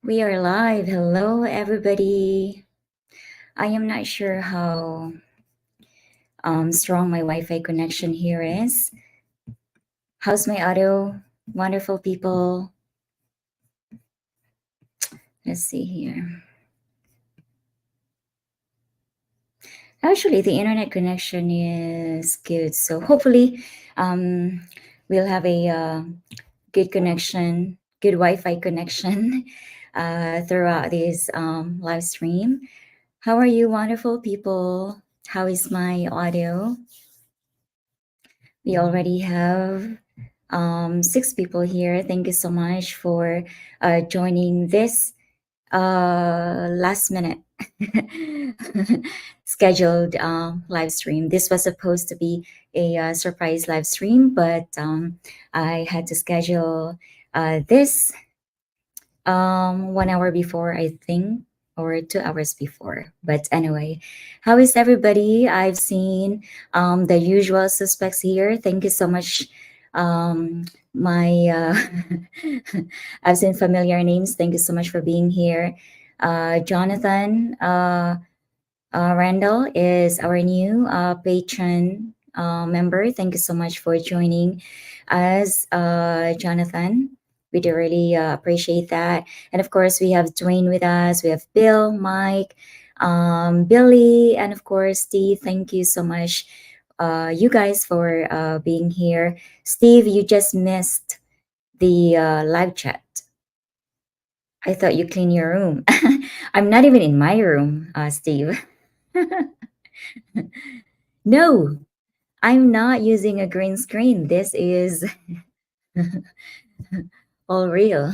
We are live. Hello, everybody. I am not sure how strong my Wi Fi connection here is. How's my audio? Wonderful people. Let's see here. Actually, the internet connection is good. So hopefully, um, we'll have a good connection, good Wi Fi connection throughout this live stream. How are you, wonderful people? How is my audio? We already have six people here. Thank you so much for joining this last minute scheduled live stream. This was supposed to be a surprise live stream, but I had to schedule this 1 hour before, I think, or 2 hours before. But anyway, how is everybody? I've seen the usual suspects here. Thank you so much. My I've seen familiar names. Thank you so much for being here. Jonathan Randall is our new patron member. Thank you so much for joining us, Jonathan. We do really appreciate that. And of course, we have Dwayne with us. We have Bill, Mike, Billy, and of course, Steve. Thank you so much, you guys, for being here. Steve, you just missed the live chat. I thought you cleaned your room. I'm not even in my room, Steve. No, I'm not using a green screen. This is all real.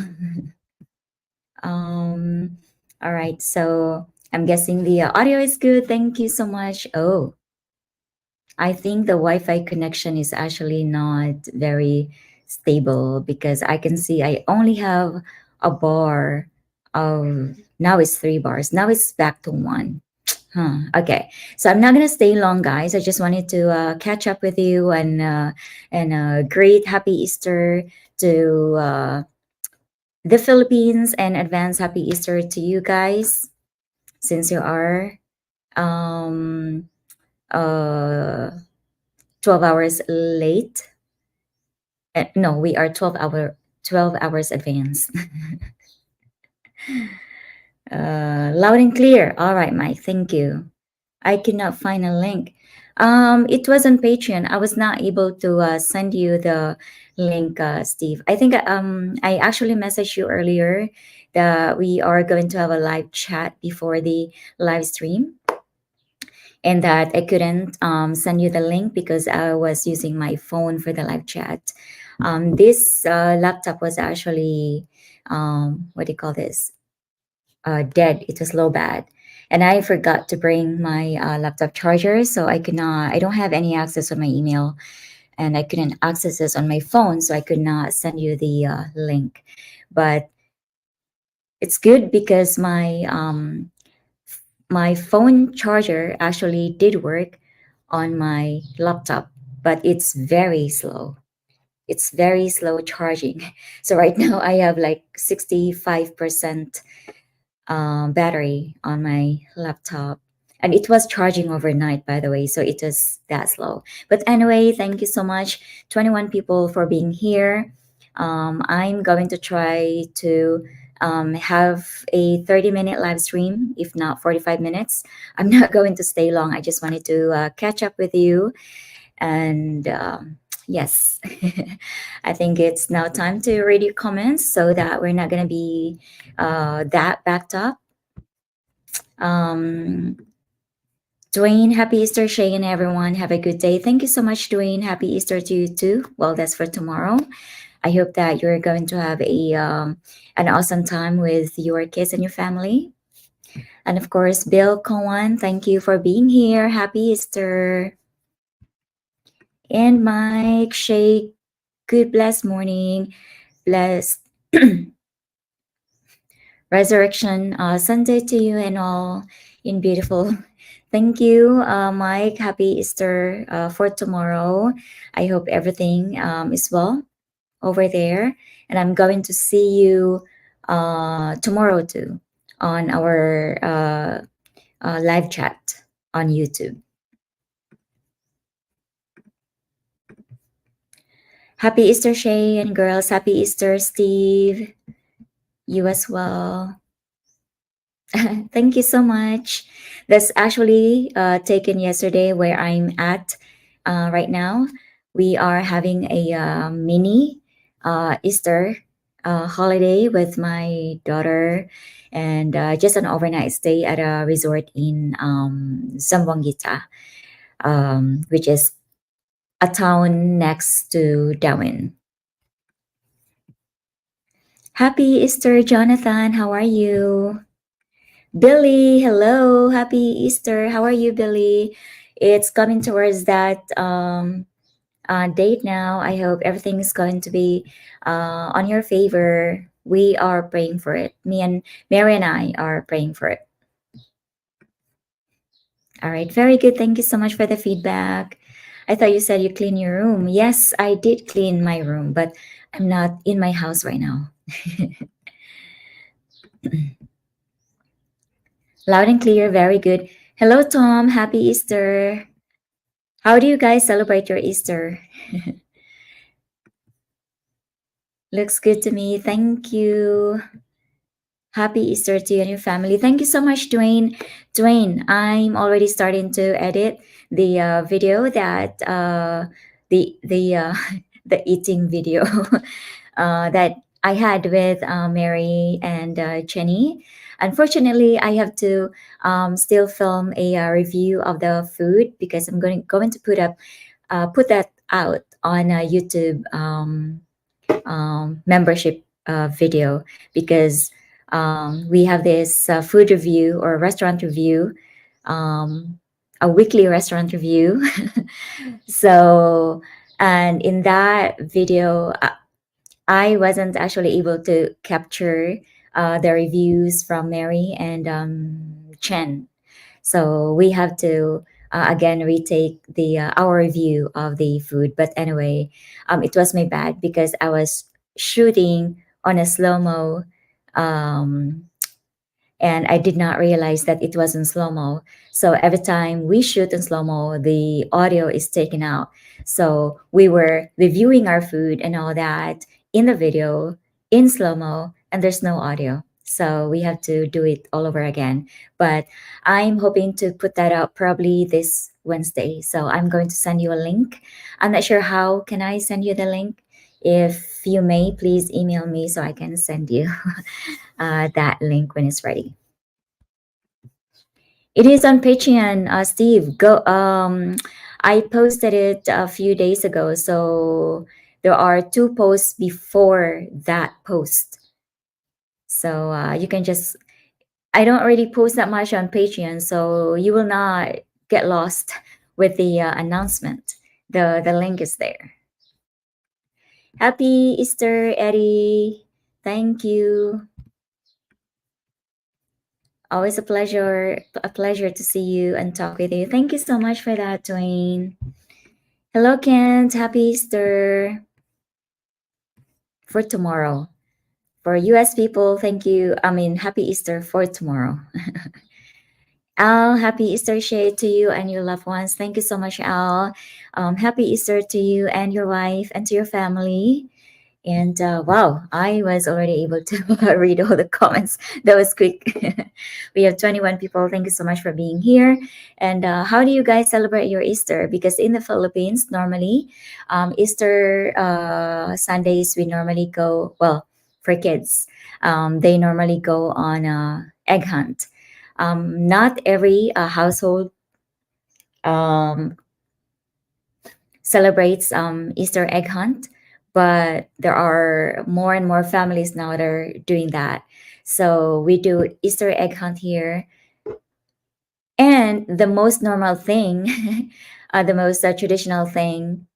Um, all right, so I'm guessing the audio is good. Thank you so much. Oh, I think the Wi-Fi connection is actually not very stable because I can see I only have a bar of now it's 3 bars. Now it's back to one. Huh. Okay. So I'm not gonna stay long, guys. I just wanted to catch up with you and great happy Easter to the Philippines and advance happy Easter to you guys since you are um, uh, 12 hours late. No, we are 12 hours advance. Loud and clear. All right, Mike. Thank you. I cannot find a link. It was on Patreon. I was not able to send you the link, Steve. I think I actually messaged you earlier that we are going to have a live chat before the live stream, and that I couldn't send you the link because I was using my phone for the live chat. This laptop was actually what do you call this? Dead. It was low bad, and I forgot to bring my laptop charger, so I could not. I don't have any access on my email, and I couldn't access this on my phone, so I could not send you the link. But it's good because my phone charger actually did work on my laptop, but it's very slow. It's very slow charging. So right now I have like 65% battery on my laptop. And it was charging overnight, by the way, so it was that slow. But anyway, thank you so much, 21 people, for being here. I'm going to try to have a 30-minute live stream, if not 45 minutes. I'm not going to stay long. I just wanted to catch up with you. And yes, I think it's now time to read your comments so that we're not going to be that backed up. Um, Dwayne, happy Easter, Shay, and everyone. Have a good day. Thank you so much, Dwayne. Happy Easter to you too. Well, that's for tomorrow. I hope that you're going to have a an awesome time with your kids and your family. And of course, Bill Cowan, thank you for being here. Happy Easter. And Mike, Shay, good blessed morning. Blessed Resurrection Sunday to you and all in beautiful. Thank you, Mike. Happy Easter for tomorrow. I hope everything is well over there. And I'm going to see you tomorrow too on our live chat on YouTube. Happy Easter, Shay and girls. Happy Easter, Steve. You as well. Thank you so much. That's actually taken yesterday where I'm at right now. We are having a mini Easter holiday with my daughter and just an overnight stay at a resort in Zamboanguita, which is a town next to Darwin. Happy Easter, Jonathan. How are you? Billy, hello. Happy Easter. How are you, Billy? It's coming towards that date now. I hope everything is going to be on your favor. We are praying for it. Me and Mary and I are praying for it. All right, very good. Thank you so much for the feedback. I thought you said you clean your room. Yes, I did clean my room, but I'm not in my house right now. Loud and clear, very good. Hello, Tom. Happy Easter. How do you guys celebrate your Easter? Looks good to me. Thank you. Happy Easter to you and your family. Thank you so much, Dwayne. Dwayne, I'm already starting to edit the video that the the eating video that I had with Mary and Jenny. Unfortunately, I have to still film a review of the food because I'm going to put that out on YouTube membership video because we have this food review or restaurant review, um, a weekly restaurant review. So, and in that video, I wasn't actually able to capture the reviews from Mary and Chen. So we have to again retake the our review of the food. But anyway, it was my bad because I was shooting on a slow mo, um, and I did not realize that it was in slow mo. So every time we shoot in slow mo, the audio is taken out. So we were reviewing our food and all that in the video in slow mo, and there's no audio. So we have to do it all over again. But I'm hoping to put that out probably this Wednesday. So I'm going to send you a link. I'm not sure how can I send you the link. If you may, please email me so I can send you that link when it's ready. It is on Patreon, Steve. Go. I posted it a few days ago, so there are two posts before that post. So you can just. I don't really post that much on Patreon, so you will not get lost with the announcement. The link is there. Happy Easter, Eddie. Thank you. Always a pleasure to see you and talk with you. Thank you so much for that, Dwayne. Hello, Kent. Happy Easter for tomorrow. For US people, thank you. I mean, happy Easter for tomorrow. Al, happy Easter shade to you and your loved ones. Thank you so much, Al. Happy Easter to you and your wife and to your family. And wow, I was already able to read all the comments. That was quick. We have 21 people. Thank you so much for being here. And how do you guys celebrate your Easter? Because in the Philippines, normally, Easter Sundays, we normally go, well, for kids, they normally go on a egg hunt. Not every household um, celebrates Easter egg hunt, but there are more and more families now that are doing that. So we do Easter egg hunt here, and the most normal thing, the most traditional thing,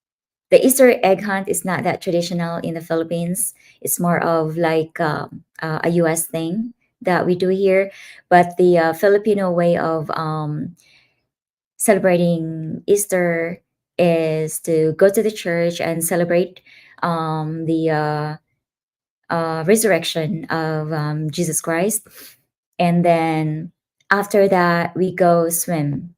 the Easter egg hunt is not that traditional in the Philippines. It's more of like a U.S. thing that we do here, but the Filipino way of celebrating Easter is to go to the church and celebrate the resurrection of Jesus Christ. And then after that, we go swim.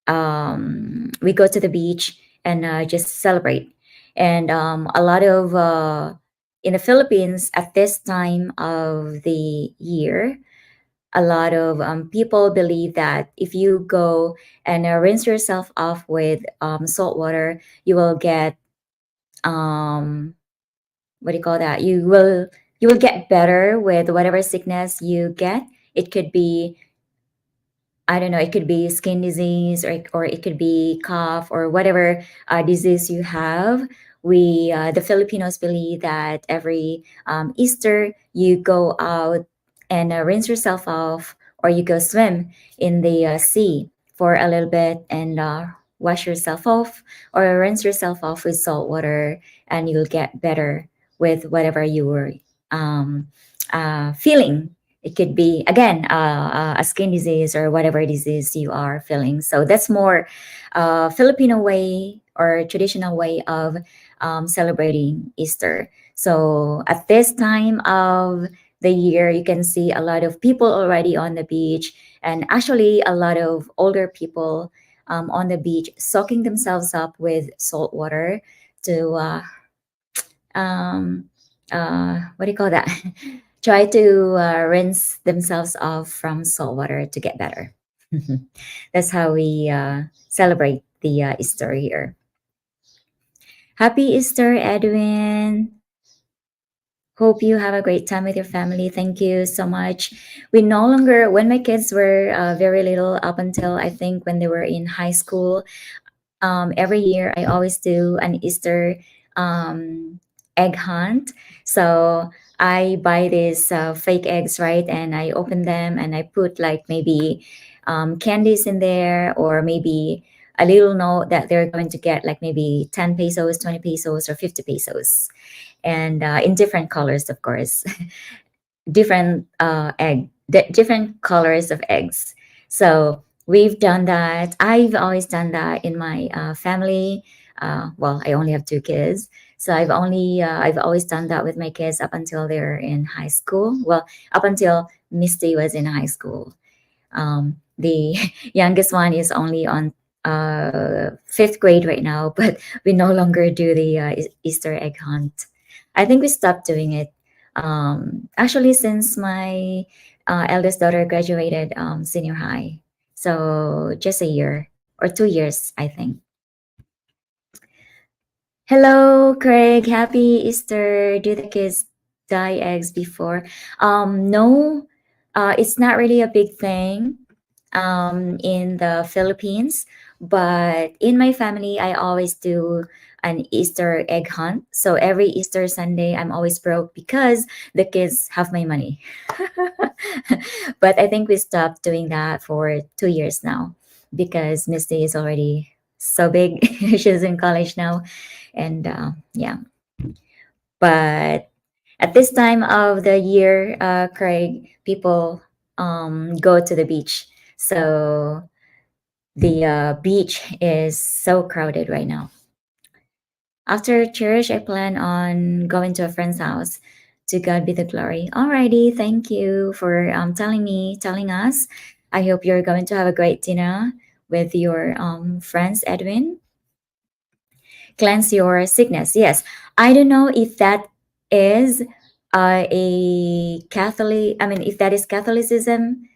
We go to the beach and just celebrate. And a lot of in the Philippines at this time of the year, a lot of people believe that if you go and rinse yourself off with salt water, you will get um, what do you call that? You will get better with whatever sickness you get. It could be, I don't know, it could be skin disease, or it could be cough or whatever disease you have. The Filipinos believe that every Easter you go out and rinse yourself off, or you go swim in the sea for a little bit and wash yourself off or rinse yourself off with salt water, and you'll get better with whatever you were um, feeling. It could be again a skin disease or whatever disease you are feeling. So that's more Filipino way or traditional way of celebrating Easter. So at this time of the year, you can see a lot of people already on the beach, and actually a lot of older people on the beach soaking themselves up with salt water to um, what do you call that? Try to rinse themselves off from salt water to get better. That's how we celebrate the Easter here. Happy Easter, Edwin. Hope you have a great time with your family. Thank you so much. We no longer, when my kids were very little, up until I think when they were in high school, every year I always do an Easter um, egg hunt. So I buy these fake eggs, right? And I open them and I put like maybe candies in there, or maybe a little note that they're going to get like maybe 10 pesos, 20 pesos, or 50 pesos. And in different colors, of course. Different different colors of eggs. So we've done that. I've always done that in my family. Well, I only have two kids, so I've always done that with my kids up until they're in high school. Well, up until Misty was in high school. The youngest one is only on fifth grade right now, but we no longer do the Easter egg hunt. I think we stopped doing it actually since my eldest daughter graduated senior high. So just a year or 2 years, I think. Hello, Craig. Happy Easter. Do the kids dye eggs before? No, it's not really a big thing in the Philippines, but in my family, I always do an Easter egg hunt. So every Easter Sunday, I'm always broke because the kids have my money. But I think we stopped doing that for 2 years now because Misty is already so big. She's in college now. And yeah, but at this time of the year, Craig, people go to the beach. So the beach is so crowded right now. After church, I plan on going to a friend's house. To God be the glory. Alrighty, thank you for telling us. I hope you're going to have a great dinner with your friends, Edwin. Cleanse your sickness. Yes, I don't know if that is a Catholic. I mean, if that is Catholicism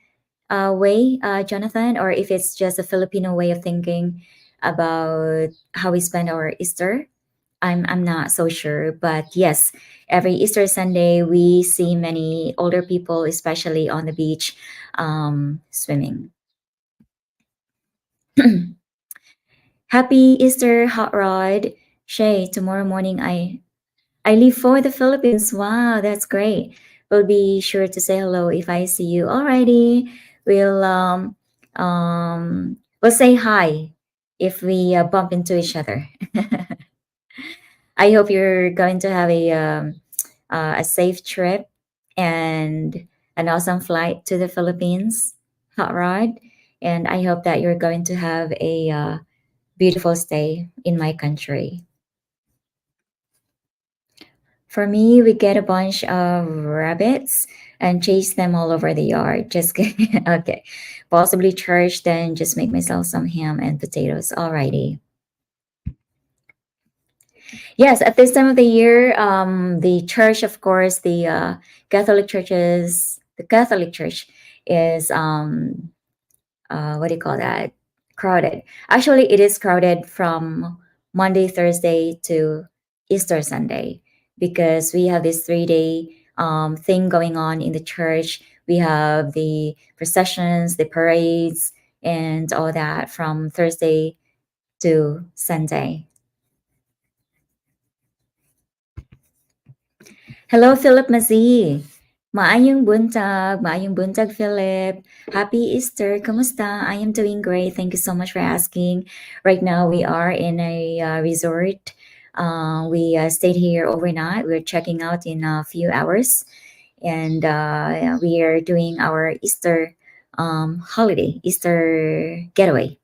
way, Jonathan, or if it's just a Filipino way of thinking about how we spend our Easter. I'm not so sure, but yes, every Easter Sunday we see many older people, especially on the beach, swimming. Happy Easter, Hot Rod. Shay, tomorrow morning I leave for the Philippines. Wow, that's great. We'll be sure to say hello if I see you. Alrighty, we'll say hi if we bump into each other. I hope you're going to have a safe trip and an awesome flight to the Philippines, Hot Rod. And I hope that you're going to have a beautiful stay in my country. For me, we get a bunch of rabbits and chase them all over the yard. Just kidding. Okay. Possibly church, then just make myself some ham and potatoes. Alrighty. Yes, at this time of the year, the church, of course, the Catholic Church is what do you call that? Crowded. Actually, it is crowded from Monday, Thursday to Easter Sunday because we have this 3 day thing going on in the church. We have the processions, the parades, and all that from Thursday to Sunday. Hello, Philip Mazie. Maayong buntag, Philip. Happy Easter. Kamusta? I am doing great. Thank you so much for asking. Right now, we are in a resort. We stayed here overnight. We're checking out in a few hours, and yeah, we are doing our Easter holiday, Easter getaway,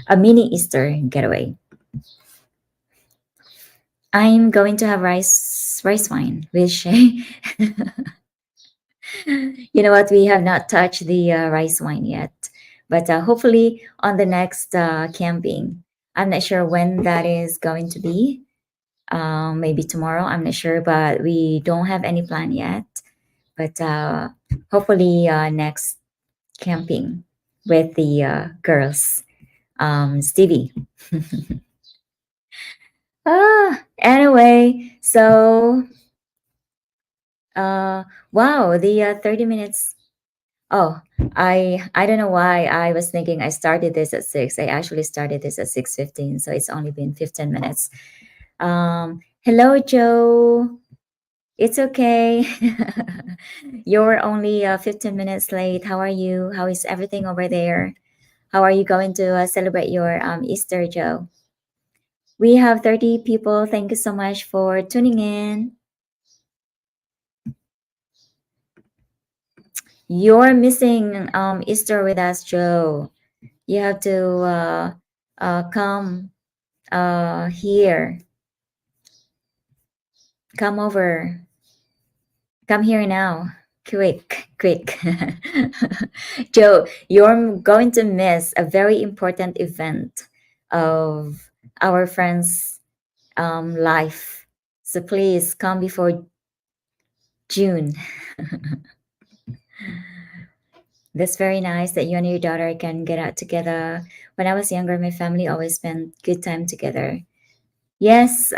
a mini Easter getaway. I'm going to have rice wine with Shay. You know what? We have not touched the rice wine yet, but hopefully on the next camping. I'm not sure when that is going to be. Maybe tomorrow. I'm not sure, but we don't have any plan yet. But hopefully next camping with the girls. Stevie. Anyway, so wow, the 30 minutes. Oh, I don't know why I was thinking I started this at 6. I actually started this at 6:15, so it's only been 15 minutes. Hello, Joe. It's okay. You're only 15 minutes late. How are you? How is everything over there? How are you going to celebrate your Easter, Joe? We have 30 people. Thank you so much for tuning in. You're missing Easter with us, Joe. You have to come here. Come over. Come here now. Quick, quick. Joe, you're going to miss a very important event of our friend's life. So please come before June. That's very nice that you and your daughter can get out together. When I was younger, my family always spent good time together. Yes,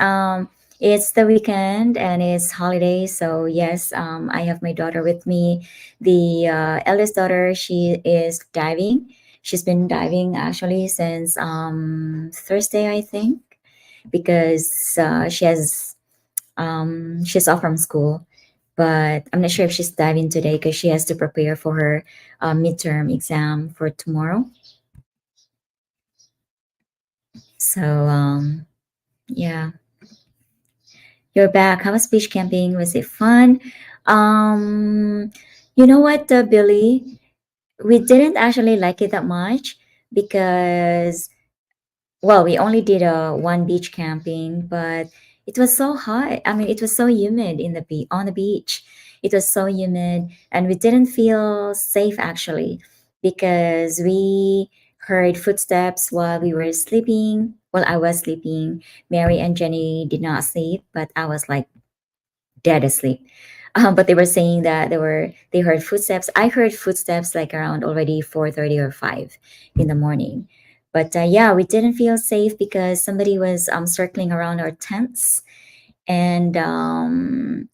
it's the weekend and it's holiday. So, yes, I have my daughter with me. The eldest daughter, she is diving. She's been diving actually since Thursday, I think, because she's off from school. But I'm not sure if she's diving today because she has to prepare for her midterm exam for tomorrow. So, yeah. You're back. How was beach camping? Was it fun? Um, you know what, Billy? We didn't actually like it that much because, well, we only did a one beach camping, but it was so hot. I mean, it was so humid on the beach. It was so humid, and we didn't feel safe actually because we heard footsteps while we were sleeping. Well, I was sleeping. Mary and Jenny did not sleep, but I was like dead asleep. But they were saying that they heard footsteps. I heard footsteps like around already 4:30 or 5 in the morning. But yeah, we didn't feel safe because somebody was circling around our tents, and I'm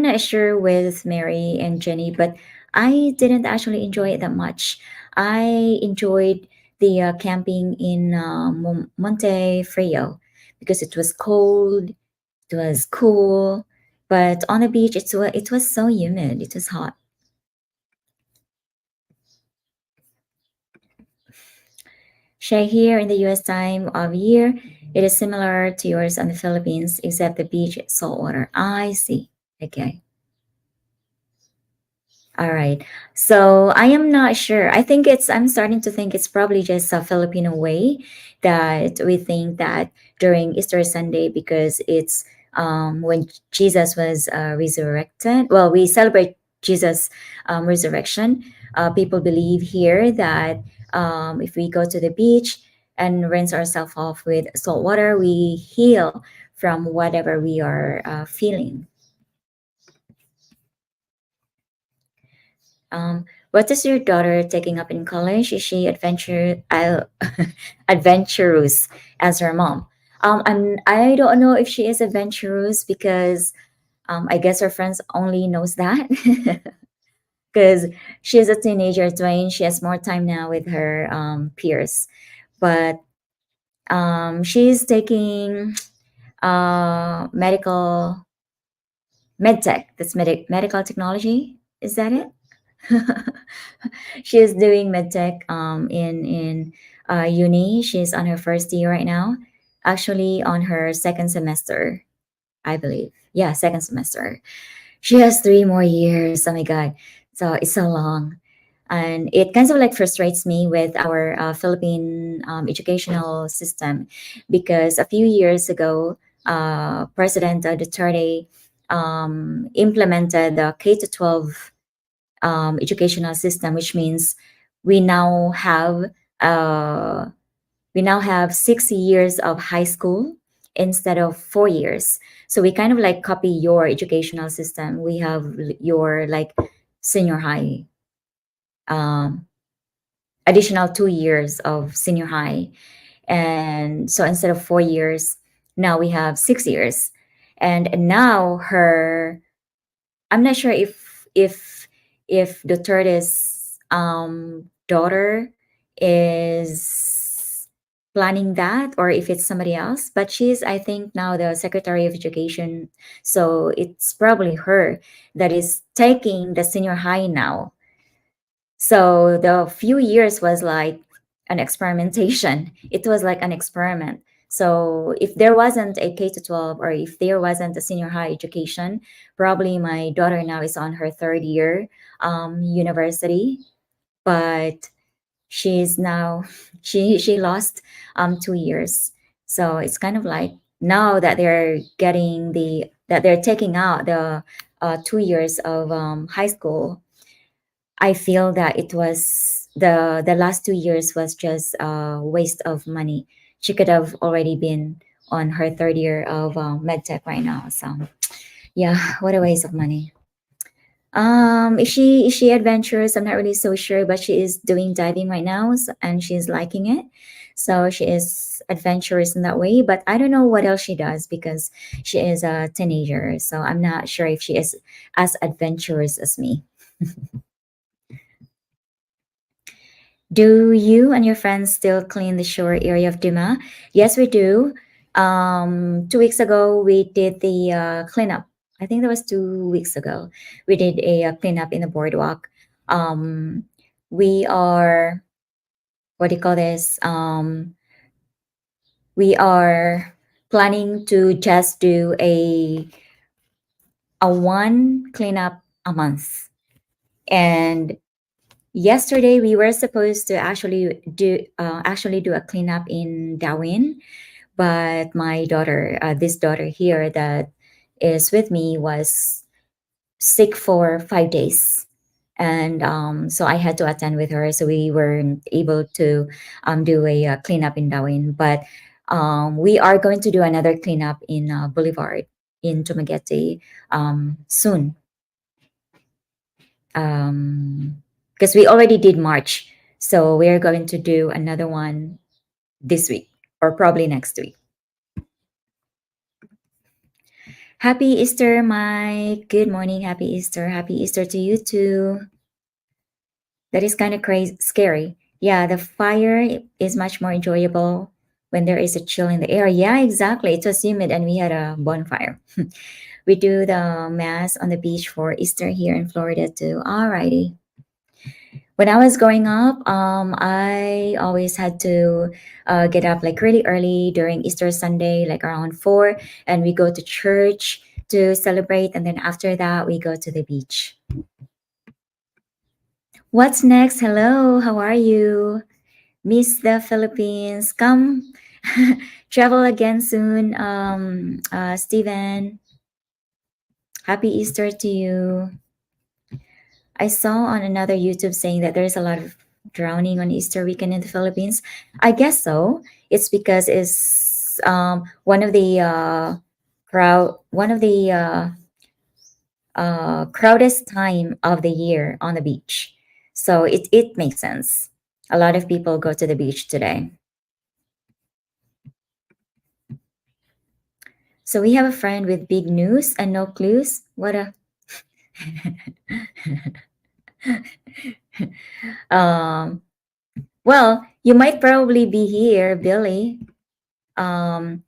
not sure with Mary and Jenny, but I didn't actually enjoy it that much. I enjoyed the camping in Monte Frio because it was cold, it was cool, but on the beach it was so humid. It was hot. Shay, here in the U.S. time of year, it is similar to yours on the Philippines, except the beach is salt water. I see. Okay. All right. So I am not sure. I'm starting to think it's probably just a Filipino way that we think that during Easter Sunday, because it's when Jesus was resurrected. Well, we celebrate Jesus' resurrection. People believe here that if we go to the beach and rinse ourselves off with salt water, we heal from whatever we are feeling. What is your daughter taking up in college? Is she adventurous as her mom? I don't know if she is adventurous because I guess her friends only knows that because she is a teenager, Dwayne. She has more time now with her peers, but she's taking medical medtech. That's medical technology. Is that it? She is doing medtech in uni. She's on her first year right now. Actually, on her second semester, I believe. Yeah, second semester. She has 3 more years. Oh my god! So it's so long, and it kind of like frustrates me with our Philippine educational system, because a few years ago, President Duterte implemented the K to 12 educational system, which means we now have uh, we now have 6 years of high school instead of 4 years. So we kind of like copy your educational system. We have your like senior high, um, additional 2 years of senior high, and so instead of 4 years, now we have 6 years. And now her, I'm not sure if Duterte's daughter is planning that or if it's somebody else, but she's, I think, now the Secretary of Education. So it's probably her that is taking the senior high now. So the few years was like an experimentation. It was like an experiment. So if there wasn't a K to 12 or if there wasn't a senior high education, probably my daughter now is on her third year university. But she's now she lost 2 years. So it's kind of like now that they're taking out the 2 years of high school. I feel that it was the last 2 years was just a waste of money. She could have already been on her third year of medtech right now. So yeah, what a waste of money. Is she adventurous? I'm not really so sure, but she is doing diving right now, and she's liking it. So she is adventurous in that way. But I don't know what else she does because she is a teenager. So I'm not sure if she is as adventurous as me. Do you and your friends still clean the shore area of Duma? Yes, we do. 2 weeks ago, we did the cleanup. I think that was 2 weeks ago. We did a, cleanup in the boardwalk. Um, we are, what do you call this? We are planning to just do a one cleanup a month. And yesterday we were supposed to actually do a cleanup in Darwin, but my daughter, this daughter here that is with me, was sick for 5 days, and so I had to attend with her. So we weren't able to do a cleanup in Darwin, but we are going to do another cleanup in Boulevard in Dumaguete soon. Because we already did March. So we are going to do another one this week or probably next week. Happy Easter, Mike. Good morning. Happy Easter. Happy Easter to you too. That is kind of crazy, scary. Yeah, the fire is much more enjoyable when there is a chill in the air. Yeah, exactly. It was humid and we had a bonfire. We do the mass on the beach for Easter here in Florida too. Alrighty. When I was growing up, I always had to get up like really early during Easter Sunday, like around 4, and we go to church to celebrate. And then after that, we go to the beach. What's next? Hello, how are you? Miss the Philippines. Come Travel again soon, Steven. Happy Easter to you. I saw on another YouTube saying that there's a lot of drowning on Easter weekend in the Philippines. I guess so. It's because it's one of the crowdest time of the year on the beach. So it makes sense. A lot of people go to the beach today. So we have a friend with big news and no clues. What a um well, you might probably be here, Billy. Um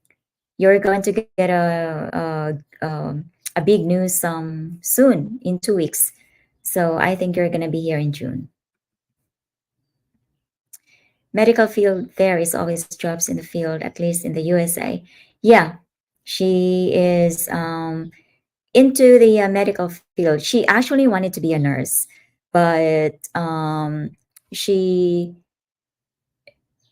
you're going to get a big news soon in 2 weeks. So I think you're gonna be here in June. Medical field there is always jobs in the field, at least in the USA. Yeah, she is into the medical field. She actually wanted to be a nurse, but she,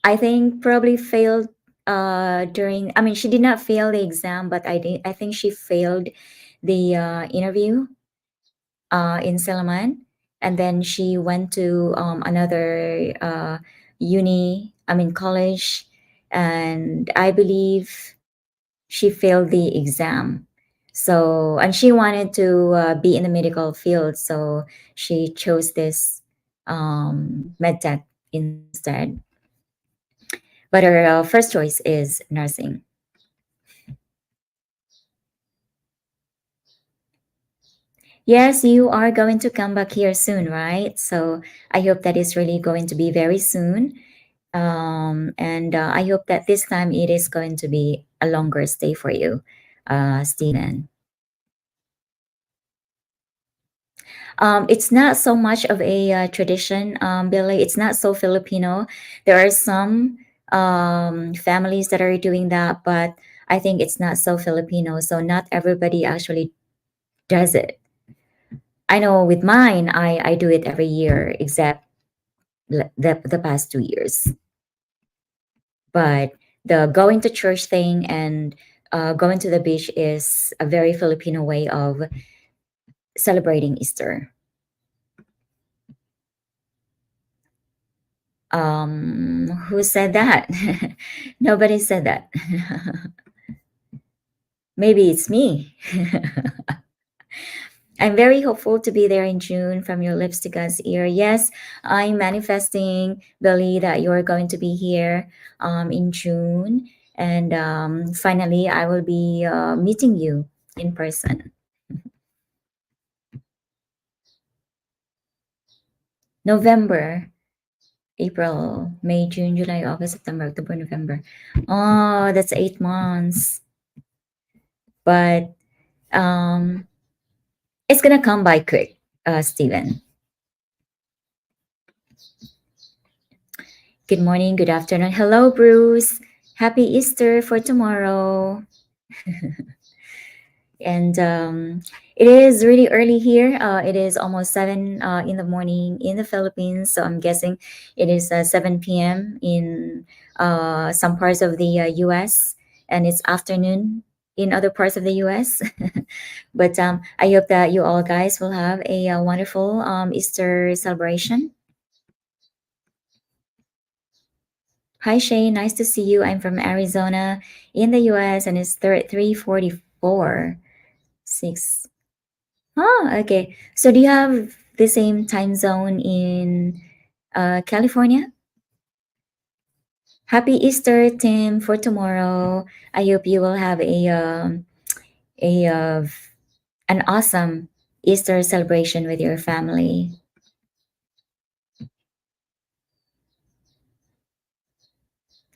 I think, probably failed during. I mean, she did not fail the exam, but I think she failed the interview in Salaman, and then she went to another college, and I believe she failed the exam. So, and she wanted to be in the medical field, so she chose this medtech instead. But her first choice is nursing. Yes, you are going to come back here soon, right? So I hope that is really going to be very soon. And I hope that this time it is going to be a longer stay for you, Stephen. It's not so much of a tradition, Billy. It's not so Filipino. There are some families that are doing that, but I think it's not so Filipino. So not everybody actually does it. I know with mine, I do it every year, except the past 2 years. But the going to church thing and going to the beach is a very Filipino way of celebrating Easter. Who said that? Nobody said that. Maybe it's me. I'm very hopeful to be there in June from your lips to God's ear. Yes, I'm manifesting, Billy, that you're going to be here in June. And finally, I will be meeting you in person. November, April, May, June, July, August, September, October, November. Oh, that's 8 months. But um, it's gonna come by quick, Steven. Good morning, good afternoon. Hello, Bruce. Happy Easter for tomorrow. And it is really early here. It is almost 7 in the morning in the Philippines. So I'm guessing it is 7 p.m. in some parts of the US, and it's afternoon in other parts of the US. But I hope that you all guys will have a, wonderful Easter celebration. Hi Shane, nice to see you. I'm from Arizona in the US, and it's 3:44. 6. Oh, okay. So do you have the same time zone in California? Happy Easter, Tim, for tomorrow. I hope you will have a an awesome Easter celebration with your family.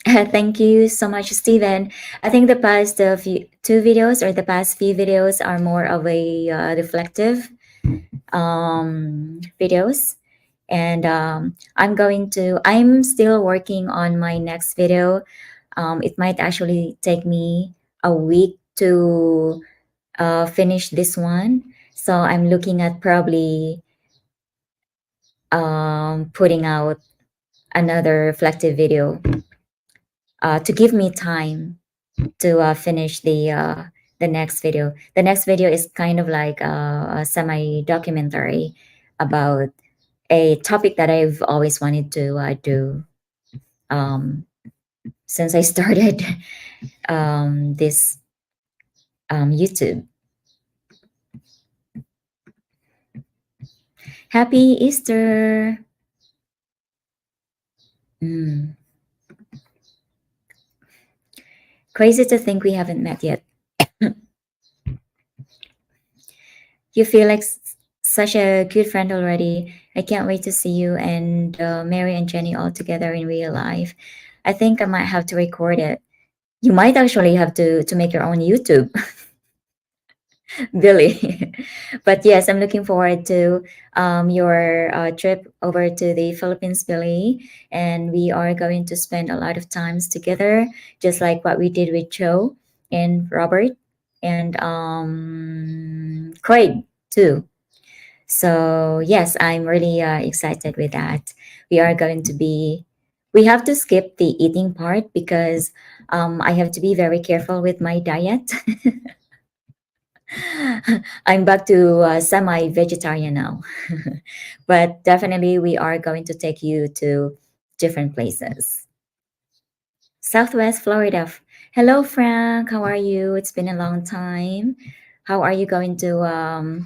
Thank you so much, Steven. I think the past two videos or the past few videos are more of a reflective videos. And I'm still working on my next video. It might actually take me a week to finish this one. So I'm looking at probably putting out another reflective video to give me time to finish the next video. The next video is kind of like a semi documentary about a topic that I've always wanted to do um, since I started this YouTube. Happy Easter! Mm. Crazy to think we haven't met yet. You feel like such a good friend already. I can't wait to see you and Mary and Jenny all together in real life. I think I might have to record it. You might actually have to make your own YouTube, Billy. But yes, I'm looking forward to your trip over to the Philippines, Billy. And we are going to spend a lot of times together, just like what we did with Joe and Robert and Craig too. So yes, I'm really excited with that. We are going to be. We have to skip the eating part because I have to be very careful with my diet. I'm back to semi-vegetarian now, but definitely we are going to take you to different places. Southwest Florida. Hello, Frank. How are you? It's been a long time. How are you going to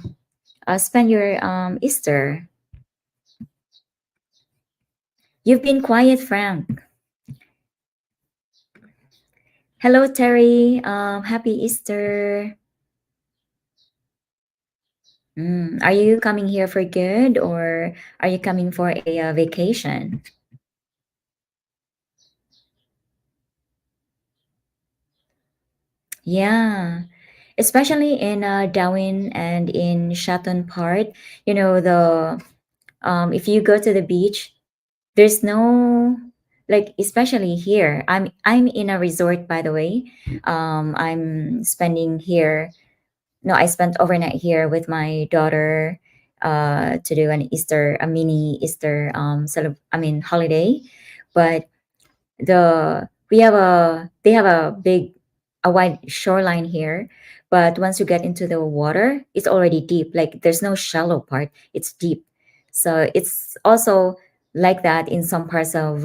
spend your Easter? You've been quiet, Frank. Hello, Terry. Happy Easter. Are you coming here for good or are you coming for a vacation? Yeah, especially in Darwin and in Shatton part. You know the if you go to the beach, there's no like especially here. I'm in a resort by the way. I'm spending here no, I spent overnight here with my daughter to do an Easter, a mini Easter holiday. But we have a they have a big a wide shoreline here, but once you get into the water, it's already deep. Like there's no shallow part, it's deep. So it's also like that in some parts in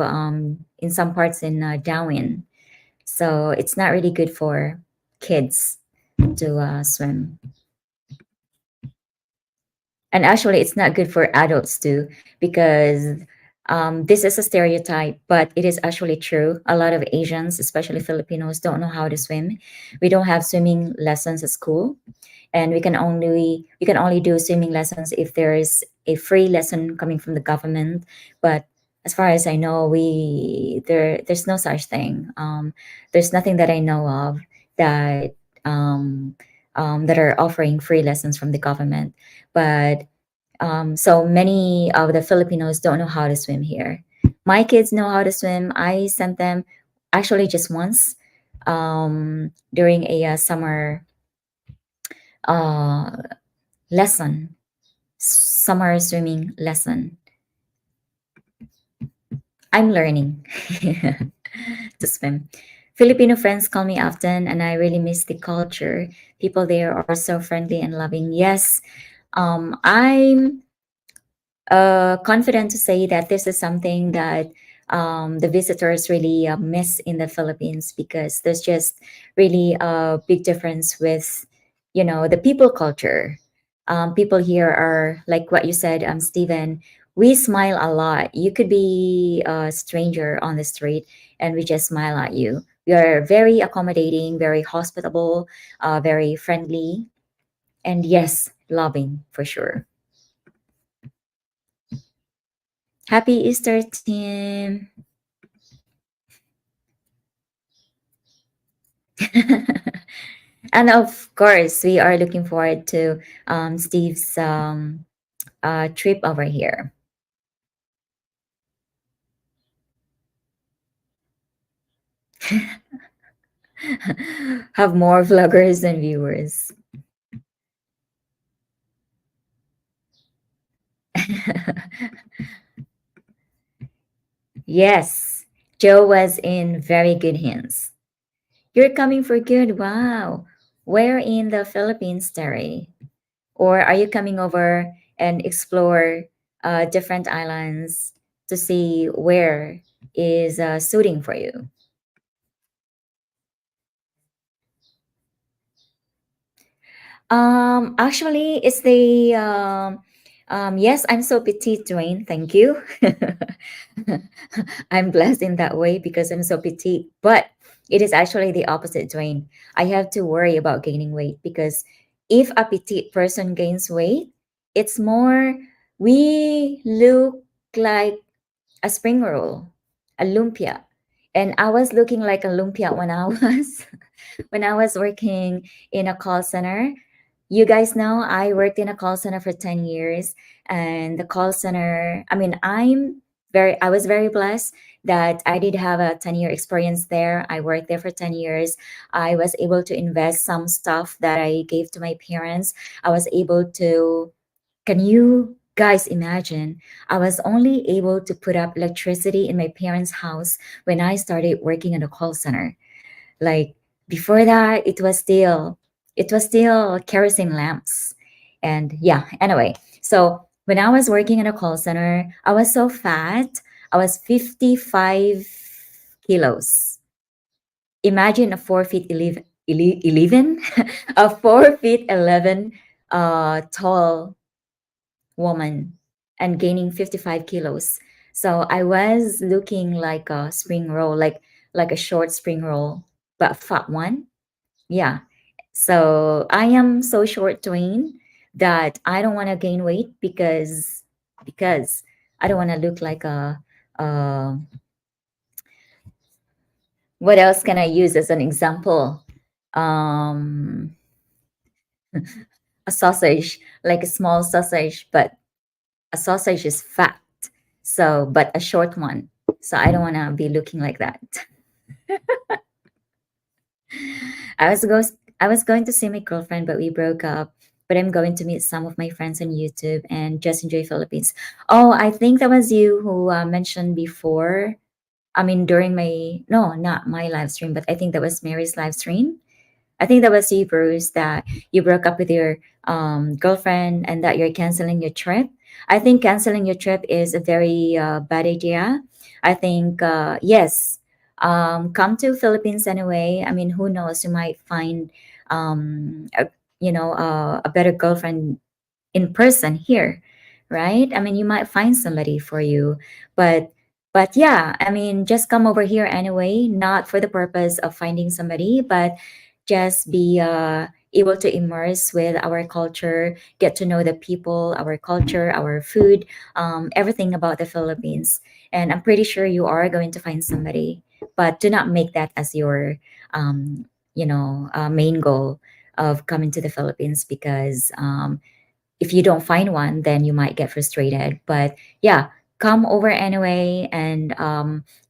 Darwin. So it's not really good for kids to swim. And actually it's not good for adults too because this is a stereotype but it is actually true. A lot of Asians, especially Filipinos, don't know how to swim. We don't have swimming lessons at school, and we can only do swimming lessons if there is a free lesson coming from the government. But as far as I know, there's no such thing. There's nothing that I know of that um, that are offering free lessons from the government. But so many of the Filipinos don't know how to swim here. My kids know how to swim. I sent them actually just once during a summer uh, lesson, summer swimming lesson. I'm learning to swim. Filipino friends call me often, and I really miss the culture. People there are so friendly and loving. Yes, I'm confident to say that this is something that the visitors really miss in the Philippines because there's just really a big difference with, the people culture. People here are like what you said, Stephen. We smile a lot. You could be a stranger on the street, and we just smile at you. We are very accommodating, very hospitable, very friendly, and yes, loving for sure. Happy Easter, team. And of course, we are looking forward to Steve's trip over here. Have more vloggers and viewers. Yes. Joe was in very good hands. You're coming for good. Wow. Where in the Philippines, Terry? Or are you coming over and explore different islands to see where is suiting for you? Actually, it's the yes, I'm so petite, Dwayne. Thank you. I'm blessed in that way because I'm so petite. But it is actually the opposite, Dwayne. I have to worry about gaining weight because if a petite person gains weight, it's more we look like a spring roll, a lumpia. And I was looking like a lumpia when I was when I was working in a call center. You guys know I worked in a call center for 10 years, and the call center, I mean, I was very blessed that I did have a 10-year experience there. I worked there for 10 years. I was able to invest some stuff that I gave to my parents. I was able to, can you guys imagine? I was only able to put up electricity in my parents' house when I started working in a call center. Like before that, it was still kerosene lamps. And yeah, anyway. So when I was working in a call center, I was so fat. I was 55 kilos. Imagine a 4 feet 11 a 4 feet 11 tall woman and gaining 55 kilos. So I was looking like a spring roll, like a short spring roll, but a fat one. Yeah. So I am so short, Dwayne, that I don't want to gain weight because I don't want to look like uh what else can I use as an example? Um a sausage, like a small sausage, but a sausage is fat. So, but a short one. So I don't want to be looking like that. I was go I was going to see my girlfriend, but we broke up. But I'm going to meet some of my friends on YouTube and just enjoy Philippines. Oh, I think that was you who mentioned before. I mean, during my no, not my live stream, but I think that was Mary's live stream. I think that was you, Bruce, that you broke up with your girlfriend and that you're canceling your trip. I think canceling your trip is a very bad idea. I think, yes, come to Philippines anyway. I mean, who knows? You might find, a, a better girlfriend in person here, right? I mean, you might find somebody for you, but yeah, I mean, just come over here anyway, not for the purpose of finding somebody, but just be able to immerse with our culture, get to know the people, our culture, our food, everything about the Philippines. And I'm pretty sure you are going to find somebody, but do not make that as your, main goal of coming to the Philippines because if you don't find one, then you might get frustrated. But yeah, come over anyway and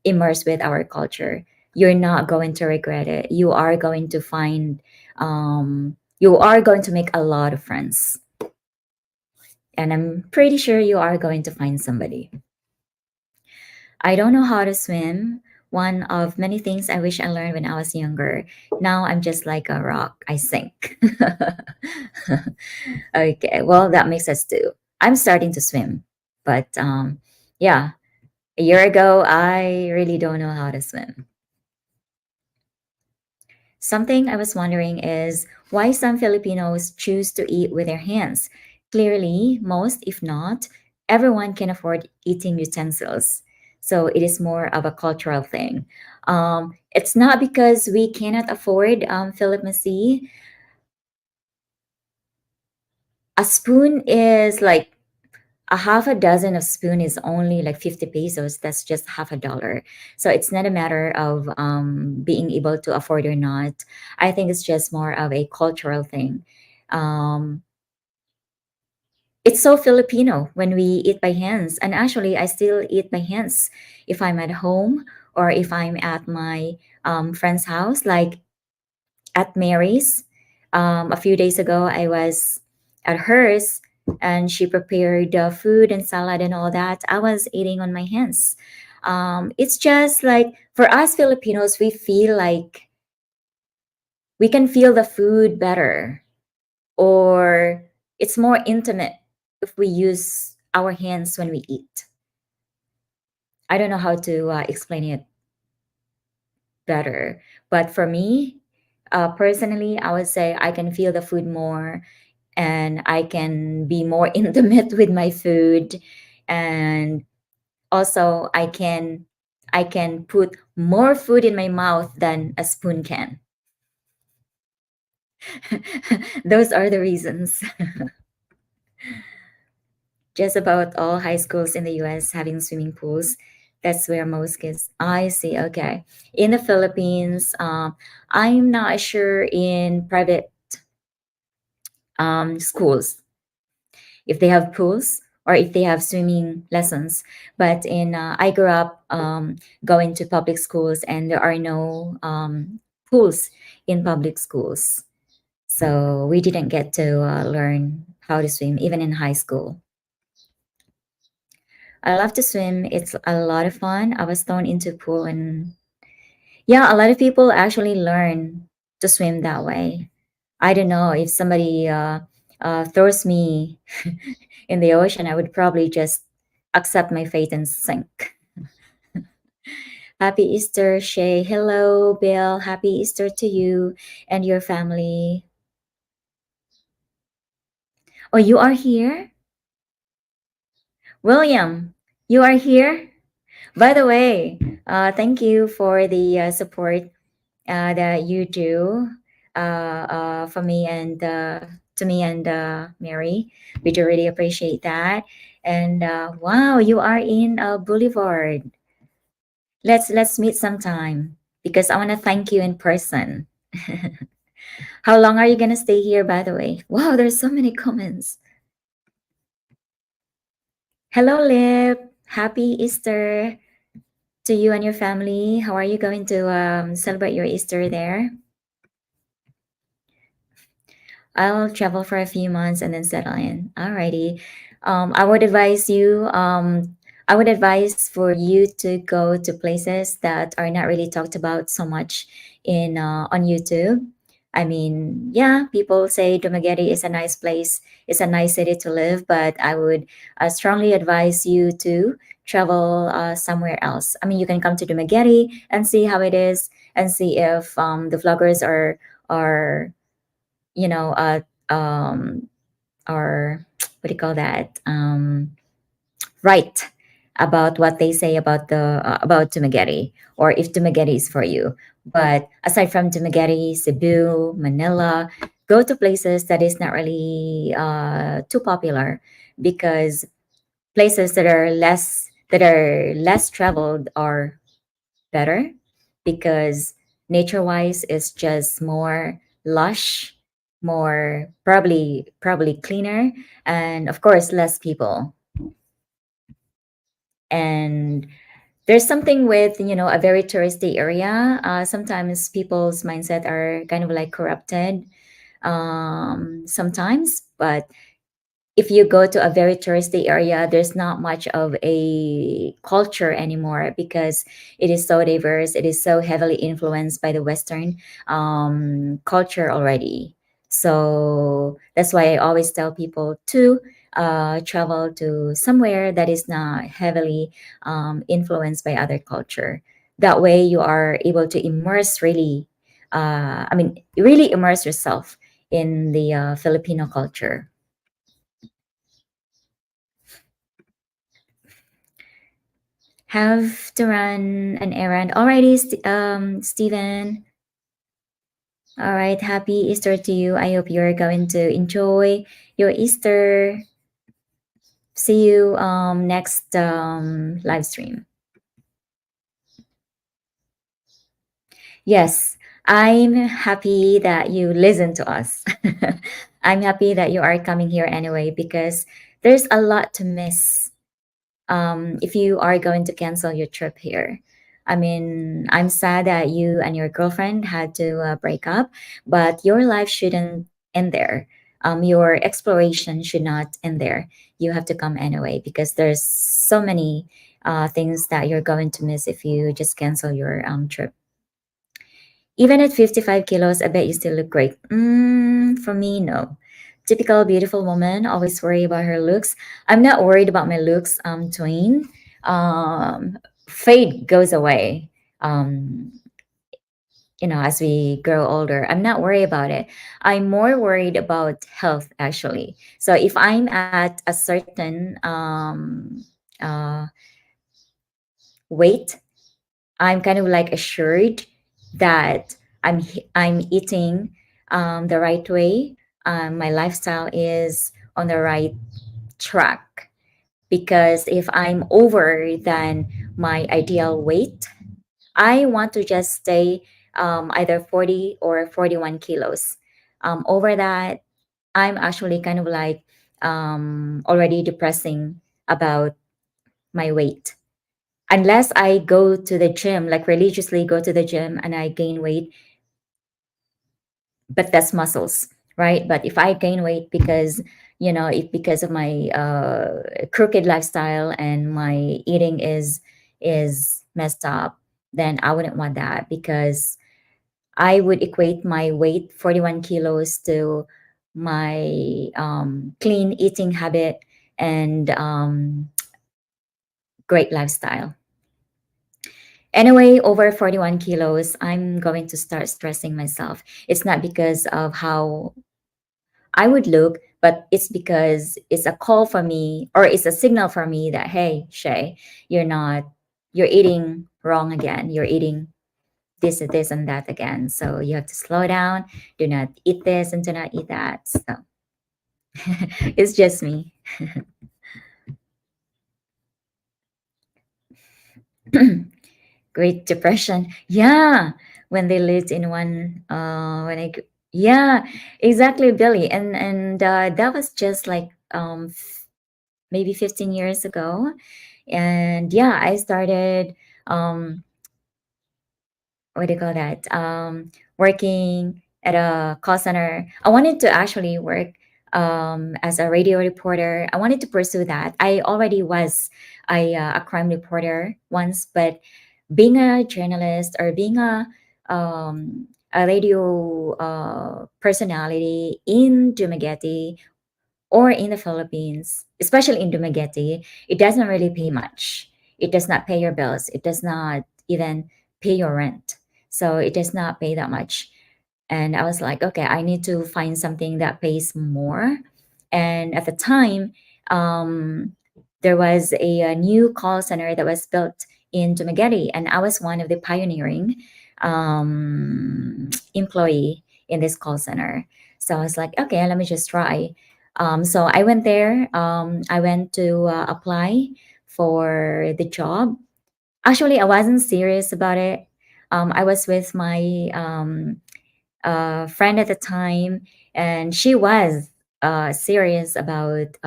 immerse with our culture. You're not going to regret it. You are going to make a lot of friends. And I'm pretty sure you are going to find somebody. I don't know how to swim. One of many things I wish I learned when I was younger. Now I'm just like a rock. I sink. Okay, well, that makes sense too. I'm starting to swim, but yeah, a year ago, I really don't know how to swim. Something I was wondering is why some Filipinos choose to eat with their hands. Clearly, most, if not, everyone can afford eating utensils. So it is more of a cultural thing. It's not because we cannot afford Philip Massey. A spoon is like a half a dozen of spoon is only like 50 pesos. That's just half a dollar. So it's not a matter of being able to afford or not. I think it's just more of a cultural thing. um, it's so Filipino when we eat by hands, and actually I still eat by hands if I'm at home or if I'm at my friend's house, like at Mary's. A few days ago, I was at hers and she prepared food and salad and all that. I was eating on my hands. It's just like for us Filipinos, we feel like we can feel the food better, or it's more intimate if we use our hands when we eat. I don't know how to explain it better, but for me, personally, I would say I can feel the food more, and I can be more intimate with my food, and also I can put more food in my mouth than a spoon can. Those are the reasons. Just about all high schools in the US having swimming pools. That's where most kids. I see. Okay. In the Philippines, I'm not sure in private schools if they have pools or if they have swimming lessons. But in I grew up going to public schools, and there are no pools in public schools. So we didn't get to learn how to swim even in high school. I love to swim. It's a lot of fun. I was thrown into pool, and yeah, a lot of people actually learn to swim that way. I don't know if somebody throws me in the ocean, I would probably just accept my fate and sink. Happy Easter, Shay. Hello, Bill. Happy Easter to you and your family. Oh, you are here? William, you are here? By the way, thank you for the support that you do for me and to me and Mary. We do really appreciate that. And wow, you are in Boulevard. Let's meet sometime because I want to thank you in person. How long are you gonna stay here, by the way? Wow, there's so many comments. Hello, Lip. Happy Easter to you and your family. How are you going to celebrate your Easter there? I'll travel for a few months and then settle in. Alrighty. I would advise you. I would advise for you to go to places that are not really talked about so much in on YouTube. I mean, yeah, people say Dumaguete is a nice place. It's a nice city to live, but I would strongly advise you to travel somewhere else. I mean, you can come to Dumaguete and see how it is, and see if the vloggers are you know, are what do you call that? Right about what they say about the about Dumaguete, or if Dumaguete is for you. But aside from Dumaguete, Cebu, Manila, go to places that is not really too popular, because places that are less traveled are better, because nature wise is just more lush, more probably cleaner, and of course less people. And there's something with a very touristy area. Sometimes people's mindset are kind of like corrupted sometimes, but if you go to a very touristy area, there's not much of a culture anymore, because it is so diverse. It is so heavily influenced by the Western culture already. So that's why I always tell people to travel to somewhere that is not heavily influenced by other culture. That way, you are able to immerse really, really immerse yourself in the Filipino culture. Have to run an errand. Alrighty, Steven. All right, happy Easter to you. I hope you're going to enjoy your Easter. See you next live stream. Yes, I'm happy that you listen to us. I'm happy that you are coming here anyway, because there's a lot to miss if you are going to cancel your trip here. I mean, I'm sad that you and your girlfriend had to break up, but your life shouldn't end there. your exploration should not end there. You have to come anyway because there's so many things that you're going to miss if you just cancel your trip. Even at 55 kilos, I bet you still look great. For me, no. Typical beautiful woman, always worry about her looks. I'm not worried about my looks, Twain. Fade goes away. Um, as we grow older, I'm not worried about it. I'm more worried about health, actually. So if I'm at a certain weight, I'm kind of like assured that I'm eating the right way. My lifestyle is on the right track. Because if I'm over than my ideal weight, I want to just stay either 40 or 41 kilos. Over that, I'm actually kind of like already depressing about my weight. Unless I go to the gym, like religiously go to the gym and I gain weight, but that's muscles, right? But if I gain weight because, if because of my crooked lifestyle and my eating is messed up, then I wouldn't want that because I would equate my weight 41 kilos to my clean eating habit and great lifestyle. Anyway, over 41 kilos, I'm going to start stressing myself. It's not because of how I would look, but it's because it's a call for me or it's a signal for me that, hey, Shay, you're not, you're eating wrong again. You're eating this and that again. So you have to slow down. Do not eat this and do not eat that. So it's just me. Great Depression. Yeah, when they lived in one. Yeah, exactly, Billy. And that was just like maybe 15 years ago. And yeah, I started um what do you call that? Working at a call center. I wanted to actually work as a radio reporter. I wanted to pursue that. I already was a crime reporter once, but being a journalist or being a radio personality in Dumaguete or in the Philippines, especially in Dumaguete, it doesn't really pay much. It does not pay your bills. It does not even pay your rent. So it does not pay that much. And I was like, okay, I need to find something that pays more. And at the time, um, there was a new call center that was built in Dumaguete, and I was one of the pioneering employee in this call center. So I was like, okay, let me just try. So I went there. I went to apply for the job. Actually, I wasn't serious about it. I was with my friend at the time, and she was serious about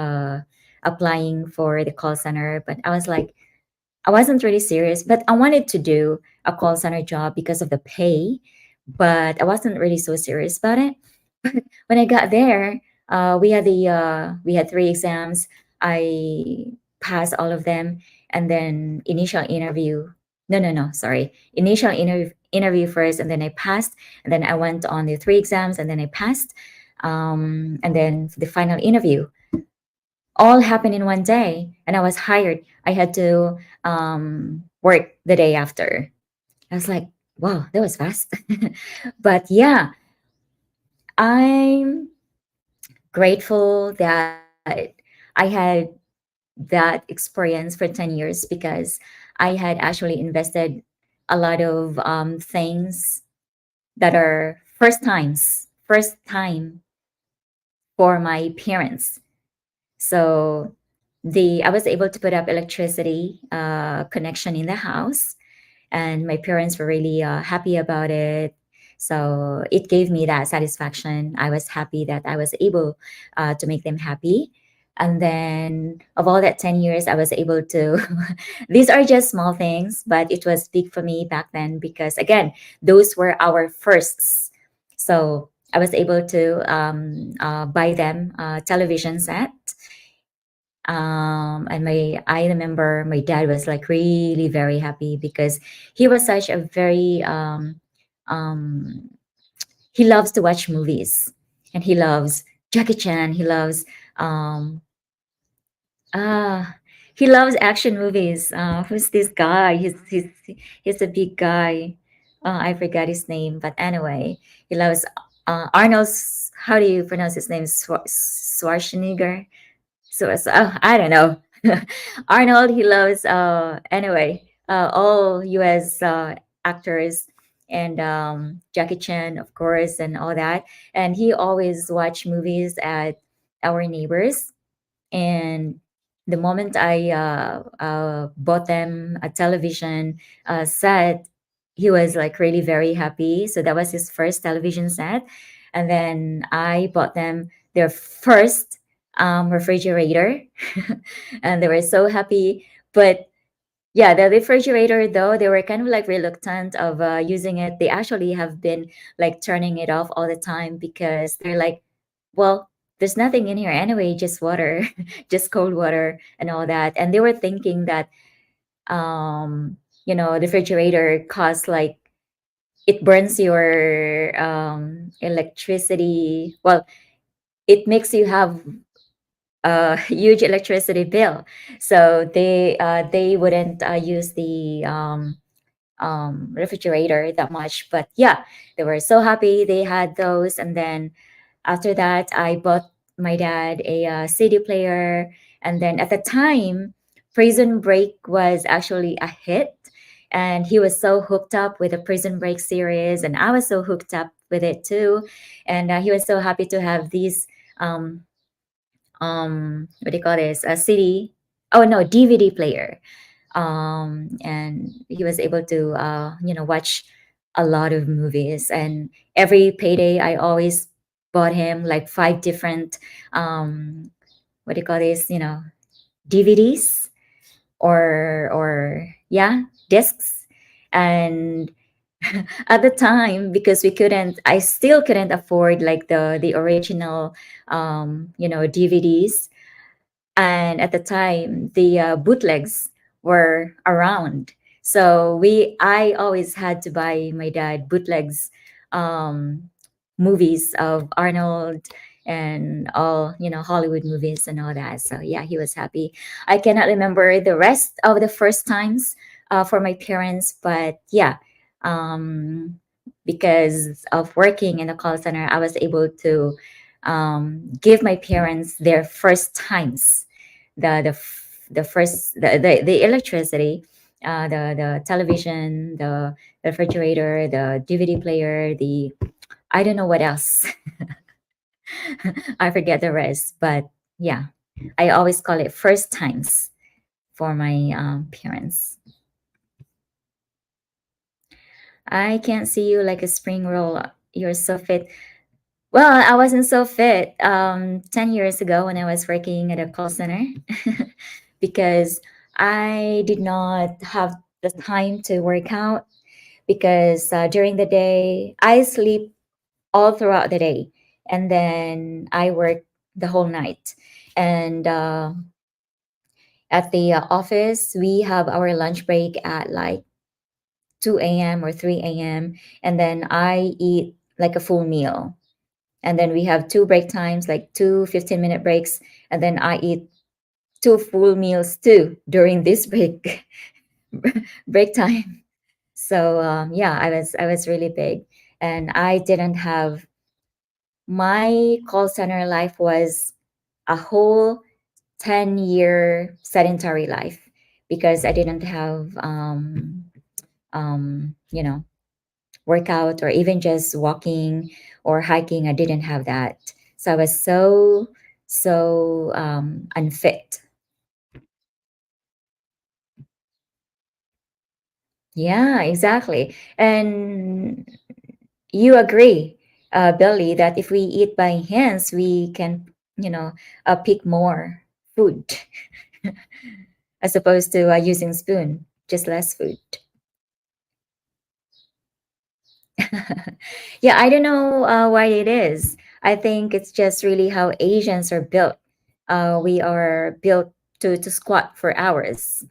applying for the call center. But I was like, I wasn't really serious, but I wanted to do a call center job because of the pay, but I wasn't really so serious about it. When I got there, we had three exams. I passed all of them, and then initial interview. No, no, no. Sorry, initial interview first, and then I passed, and then I went on the three exams, and then I passed, and then the final interview. All happened in one day, and I was hired. I had to work the day after. I was like, wow, that was fast. But yeah, I'm grateful that I had that experience for 10 years because I had actually invested a lot of things that are first time for my parents. So I was able to put up electricity connection in the house, and my parents were really happy about it. So it gave me that satisfaction. I was happy that I was able to make them happy. And then of all that 10 years, I was able to, these are just small things, but it was big for me back then because, again, those were our firsts. So I was able to buy them a television set. And I remember my dad was like really very happy because he was such a very um, he loves to watch movies, and he loves Jackie Chan. Um, Ah, he loves action movies. Who's this guy? He's a big guy. I forgot his name, but anyway, he loves Arnold's. How do you pronounce his name? Schwarzenegger. I don't know. Arnold. He loves. Anyway, all U.S. Actors and Jackie Chan, of course, and all that. And he always watch movies at our neighbors, and the moment I bought them a television set, he was like really very happy. So that was his first television set. And then I bought them their first refrigerator, and they were so happy. But yeah, the refrigerator, though, they were kind of like reluctant of using it. They actually have been like turning it off all the time because they're like, well, there's nothing in here anyway, just water, just cold water and all that. And they were thinking that, refrigerator costs like, it burns your electricity. Well, it makes you have a huge electricity bill. So they wouldn't use the refrigerator that much. But yeah, they were so happy they had those. And then after that, I bought my dad a CD player. And then at the time, Prison Break was actually a hit. And he was so hooked up with the Prison Break series, and I was so hooked up with it too. And he was so happy to have these um, what do you call this? A CD. Oh no, DVD player. And he was able to watch a lot of movies. And every payday I always bought him like five different what do you call this, DVDs, or yeah, discs. And at the time, because I still couldn't afford like the original DVDs. And at the time the bootlegs were around, so I always had to buy my dad bootlegs, um, movies of Arnold and all, Hollywood movies and all that. So yeah, he was happy. I cannot remember the rest of the first times for my parents, but yeah, um, because of working in a call center, I was able to give my parents their first times, the first the electricity, the television, the refrigerator, the DVD player, the I don't know what else. I forget the rest, but yeah, I always call it first times for my parents. I can't see you like a spring roll. You're so fit. Well, I wasn't so fit 10 years ago when I was working at a call center because I did not have the time to work out because during the day I sleep all throughout the day, and then I work the whole night. And at the office, we have our lunch break at like 2 a.m. or 3 a.m. And then I eat like a full meal. And then we have two break times, like two 15-minute breaks. And then I eat two full meals too during this break time. So yeah, I was really big, and I didn't have my call center life was a whole 10-year sedentary life because I didn't have you know workout or even just walking or hiking. I didn't have that, so I was so unfit. Yeah, exactly. And you agree, Billy, that if we eat by hands, we can, pick more food as opposed to using spoon, just less food. Yeah, I don't know why it is. I think it's just really how Asians are built. We are built to squat for hours,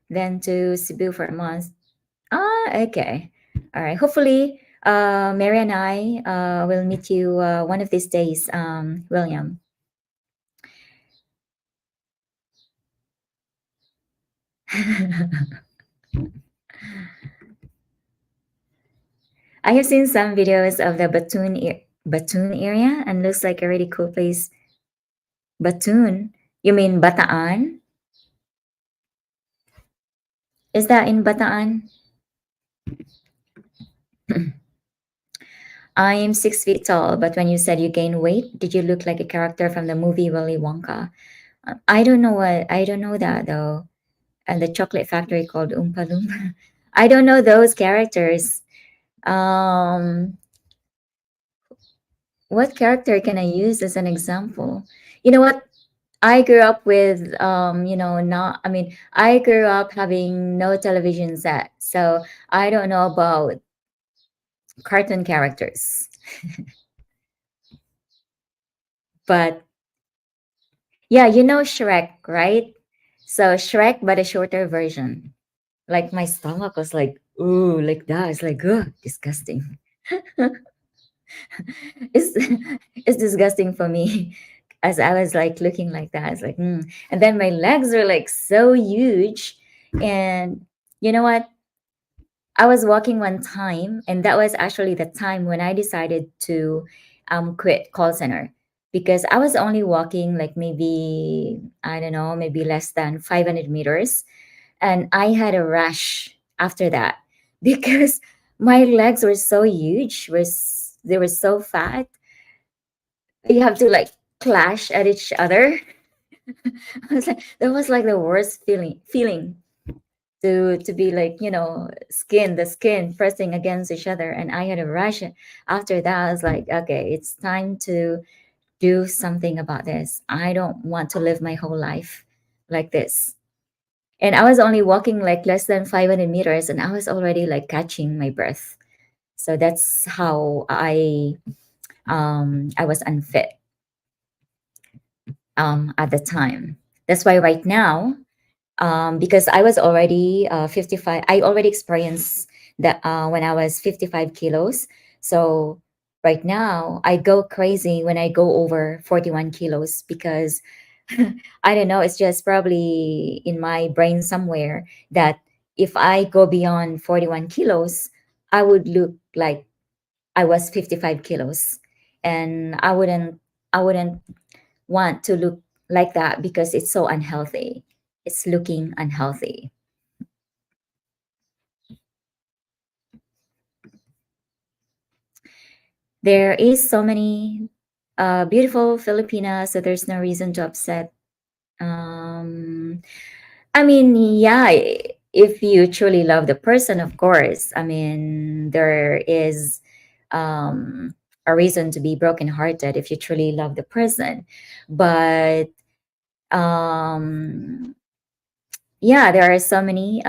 then to Cebu for a month. Ah, okay. All right. Hopefully, Mary and I will meet you one of these days, William. I have seen some videos of the Batoon area and looks like a really cool place. Batoon? You mean Bataan? Is that in Bataan? I'm 6 feet tall, but when you said you gained weight, did you look like a character from the movie Willy Wonka? I don't know what I don't know that though. And the chocolate factory called Oompa Loompa. I don't know those characters. Um, what character can I use as an example? You know what? I grew up with, not, I mean, I grew up having no television set. So I don't know about cartoon characters. But yeah, you know Shrek, right? So Shrek, but a shorter version. Like my stomach was like, ooh, like that. It's like, ugh, disgusting. it's it's disgusting for me as I was like looking like that. It's like, and then my legs are like so huge, and you know what? I was walking one time, and that was actually the time when I decided to quit call center because I was only walking like maybe I don't know, maybe less than 500 meters, and I had a rash after that because my legs were so huge, they were so fat. You have to like clash at each other. I was like, that was like the worst feeling to be like the skin pressing against each other, and I had a rash. After that I was like, okay, it's time to do something about this. I don't want to live my whole life like this. And I was only walking like less than 500 meters, and I was already like catching my breath. So that's how I was unfit at the time. That's why right now, because I was already 55. I already experienced that when I was 55 kilos. So right now, I go crazy when I go over 41 kilos because I don't know, it's just probably in my brain somewhere that if I go beyond 41 kilos, I would look like I was 55 kilos. And I wouldn't want to look like that because it's so unhealthy. It's looking unhealthy. There is so many beautiful Filipinas, so there's no reason to upset. Um, I mean, yeah, if you truly love the person, of course. I mean, there is a reason to be brokenhearted if you truly love the person. But um, yeah, there are so many,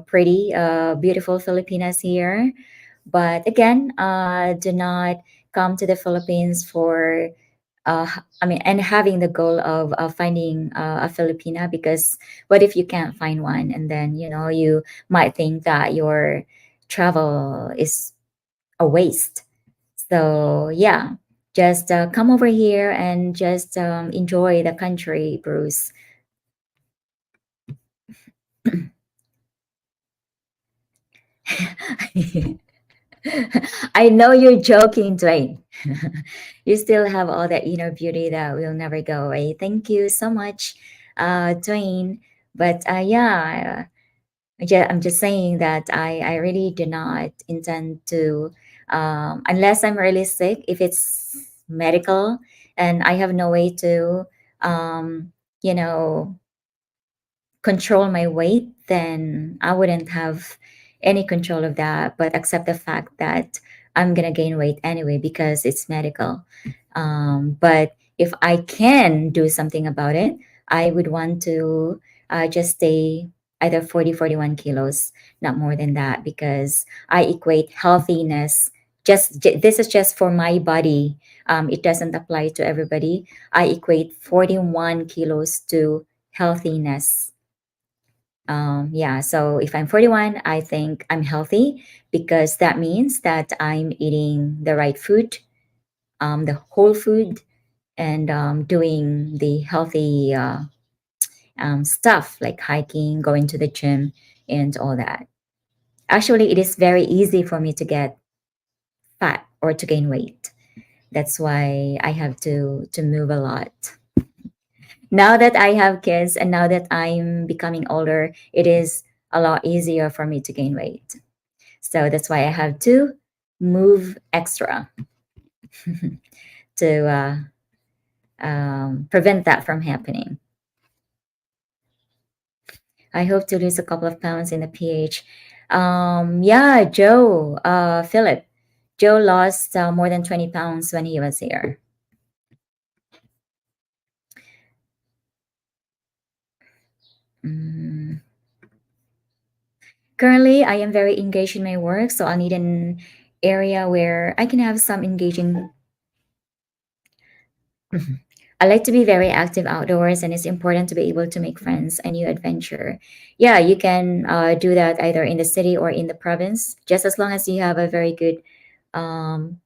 pretty, beautiful Filipinas here. But again, do not come to the Philippines for, I mean, and having the goal of finding a Filipina, because what if you can't find one? And then, you might think that your travel is a waste. So, yeah, just come over here and just enjoy the country, Bruce. I know you're joking, Dwayne. You still have all that inner beauty that will never go away. Thank you so much, Dwayne. But yeah, I'm just saying that I really do not intend to, unless I'm really sick, if it's medical and I have no way to, um, you know, control my weight, then I wouldn't have any control of that, but accept the fact that I'm gonna gain weight anyway because it's medical. But if I can do something about it, I would want to just stay either 40, 41 kilos, not more than that, because I equate healthiness. This is just for my body. It doesn't apply to everybody. I equate 41 kilos to healthiness. Yeah, so if I'm 41, I think I'm healthy because that means that I'm eating the right food, the whole food, and doing the healthy stuff like hiking, going to the gym, and all that. Actually, it is very easy for me to get fat or to gain weight. That's why I have to move a lot. Now that I have kids and now that I'm becoming older, it is a lot easier for me to gain weight. So that's why I have to move extra to prevent that from happening. I hope to lose a couple of pounds in the pH. Yeah, Philip. Joe lost more than 20 pounds when he was here. Mm. Currently, I am very engaged in my work, so I need an area where I can have some engaging. Mhm. I like to be very active outdoors, and it's important to be able to make friends and new adventure. Yeah, you can do that either in the city or in the province, just as long as you have a very good um,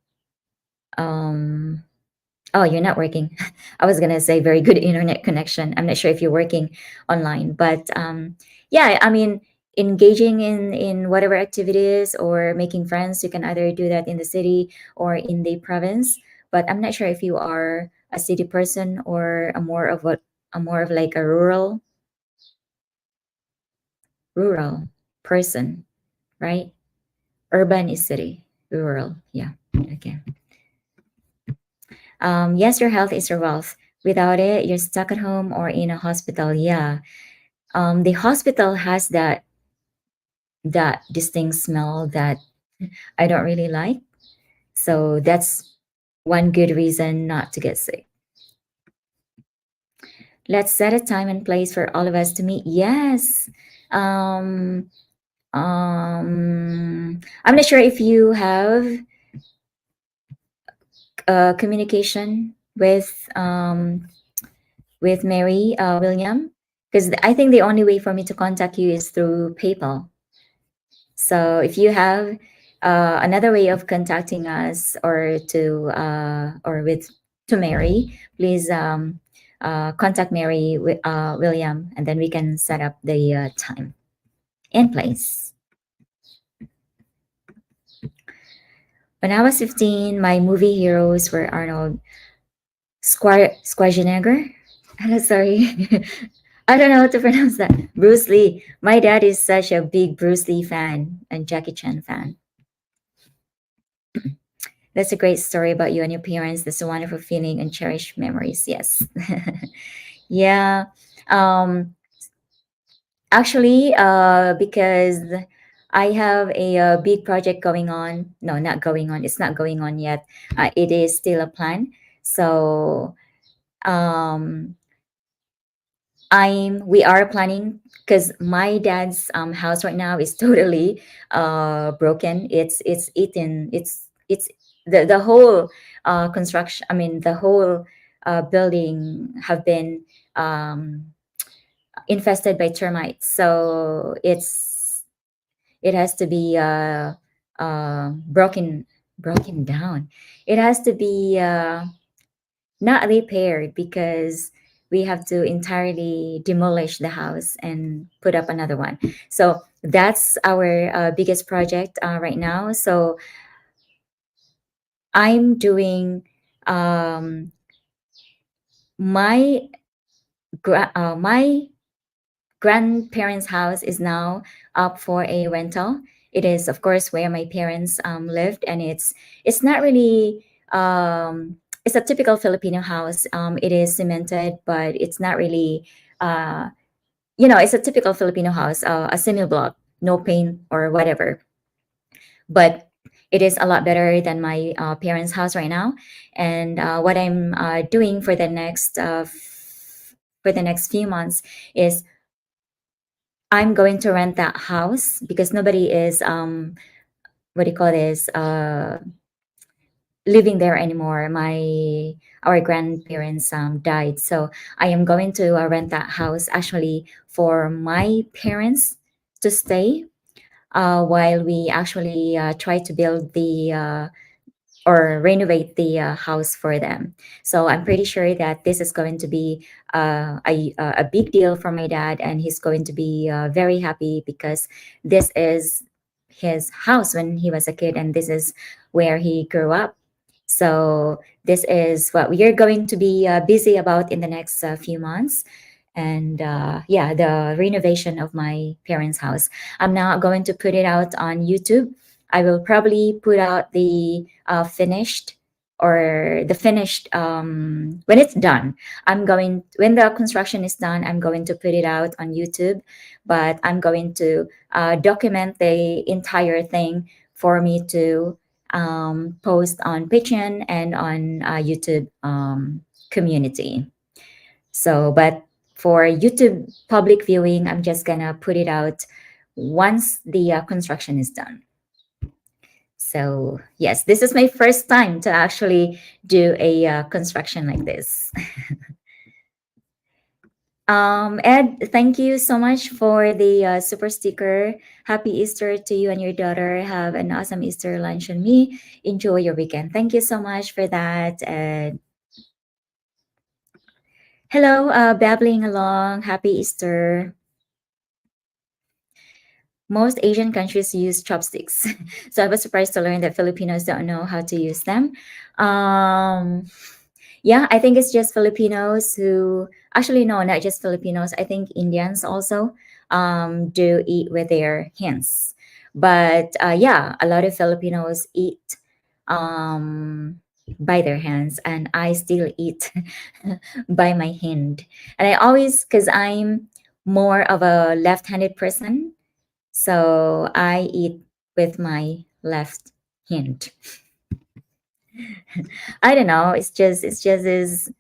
um, oh, you're not working. I was gonna say very good internet connection. I'm not sure if you're working online, but yeah, I mean, engaging in whatever activities or making friends, you can either do that in the city or in the province. But I'm not sure if you are a city person or a more of like a rural person, right? Urban is city, rural, yeah. Okay. Yes, your health is your wealth. Without it, you're stuck at home or in a hospital. Yeah. The hospital has that distinct smell that I don't really like. So that's one good reason not to get sick. Let's set a time and place for all of us to meet. Yes. Um, I'm not sure if you have communication with Mary William, because I think the only way for me to contact you is through PayPal. So if you have another way of contacting us or with to Mary, please contact Mary William, and then we can set up the time and place. When I was 15, my movie heroes were Arnold Schwarzenegger. I'm sorry. I don't know how to pronounce that. Bruce Lee. My dad is such a big Bruce Lee fan and Jackie Chan fan. That's a great story about you and your parents. That's a wonderful feeling and cherished memories. Yes. Yeah. Um, Actually, because I have a big project going on. No, not going on. It's not going on yet. It is still a plan. So um, we are planning because my dad's house right now is totally broken. It's eaten. It's the whole construction. I mean, the whole building have been infested by termites. So it has to be broken down. It has to be not repaired because we have to entirely demolish the house and put up another one. So that's our biggest project right now. So I'm doing um, my my grandparents' house is now up for a rental. It is, of course, where my parents lived, and it's not really. It's a typical Filipino house. It is cemented, but it's not really. Uh, it's a typical Filipino house, a semi block, no paint or whatever. But it is a lot better than my parents' house right now. And what I'm doing for the next few months is I'm going to rent that house because nobody is what do you call this living there anymore. My our grandparents died, so I am going to rent that house actually for my parents to stay while we actually try to build the or renovate the house for them. So I'm pretty sure that this is going to be a big deal for my dad, and he's going to be very happy because this is his house when he was a kid, and this is where he grew up. So this is what we are going to be busy about in the next few months. And yeah, the renovation of my parents' house. I'm not going to put it out on YouTube. I will probably put out the finished or the finished when it's done. I'm going when the construction is done. I'm going to put it out on YouTube, but I'm going to document the entire thing for me to post on Patreon and on YouTube community. So, but for YouTube public viewing, I'm just gonna put it out once the construction is done. So, yes, this is my first time to actually do a construction like this. Ed, thank you so much for the super sticker. Happy Easter to you and your daughter. Have an awesome Easter lunch on me. Enjoy your weekend. Thank you so much for that. And hello, babbling along. Happy Easter. Most Asian countries use chopsticks. So I was surprised to learn that Filipinos don't know how to use them. Um, yeah, I think it's just Filipinos who actually no, not just Filipinos. I think Indians also do eat with their hands. But yeah, a lot of Filipinos eat by their hands, and I still eat by my hand. And I always, because I'm more of a left-handed person, so I eat with my left hand. I don't know. It's just is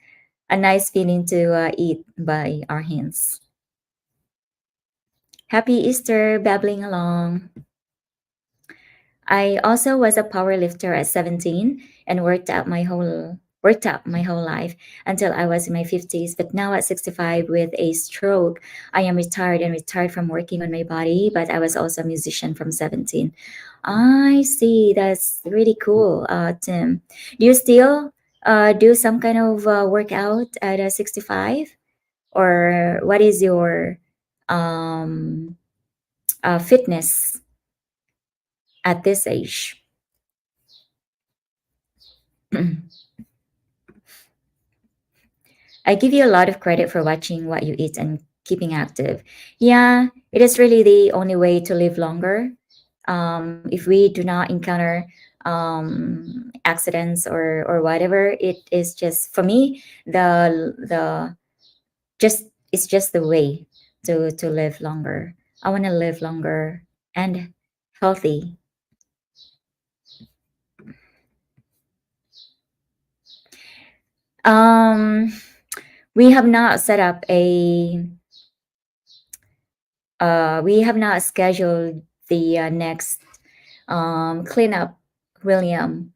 a nice feeling to eat by our hands. Happy Easter, babbling along. I also was a power lifter at 17 and worked out my whole life until I was in my 50s. But now at 65 with a stroke, I am retired from working on my body, but I was also a musician from 17. I see. That's really cool, Tim. Do you still do some kind of workout at 65? Or what is your um, fitness at this age? I give you a lot of credit for watching what you eat and keeping active. Yeah, it is really the only way to live longer. If we do not encounter accidents or whatever, it is just for me the just it's just the way to live longer. I want to live longer and healthy. Um, we have not set up a we have not scheduled the next cleanup, William.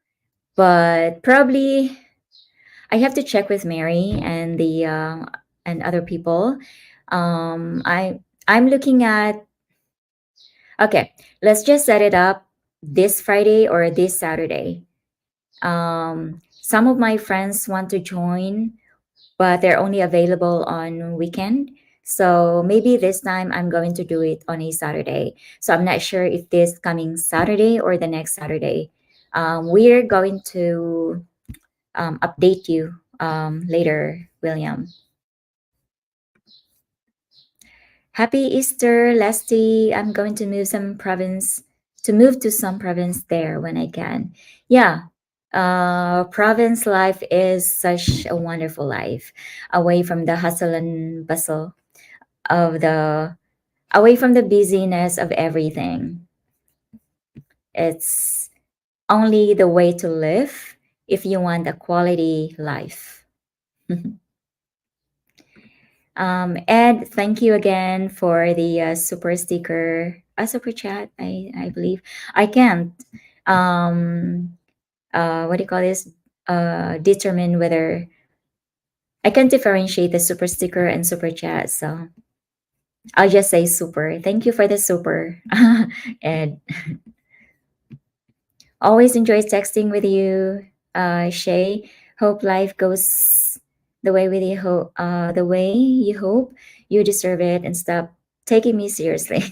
But probably I have to check with Mary and the and other people. I'm looking at okay. Let's just set it up this Friday or this Saturday. Some of my friends want to join, but they're only available on weekend. So maybe this time I'm going to do it on a Saturday. So I'm not sure if this coming Saturday or the next Saturday. We're going to update you later, William. Happy Easter, Leslie. I'm going to move to some province there when I can. Yeah. Province life is such a wonderful life, away from the hustle and bustle of the away from the busyness of everything. It's only the way to live if you want a quality life. Ed, thank you again for the super sticker, a super chat. I believe I can't. Um, what do you call this? Determine whether I can differentiate the super sticker and super chat. So I'll just say super. Thank you for the super, Ed. Always enjoys texting with you, Shay. Hope life goes the way you hope. You deserve it, and stop taking me seriously.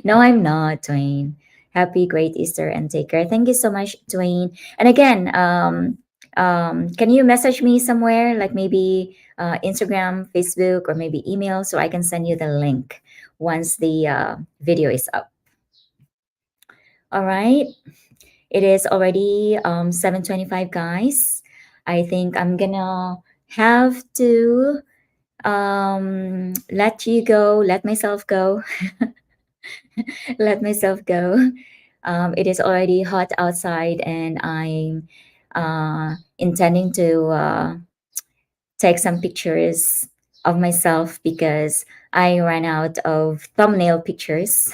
No, I'm not, Twain. Happy great Easter and take care. Thank you so much, Twain. And again, can you message me somewhere, like maybe Instagram, Facebook, or maybe email, so I can send you the link once the video is up. All right. It is already 7:25, guys. I think I'm gonna have to let you go, let myself go, let myself go. It is already hot outside, and I'm intending to take some pictures of myself because I ran out of thumbnail pictures.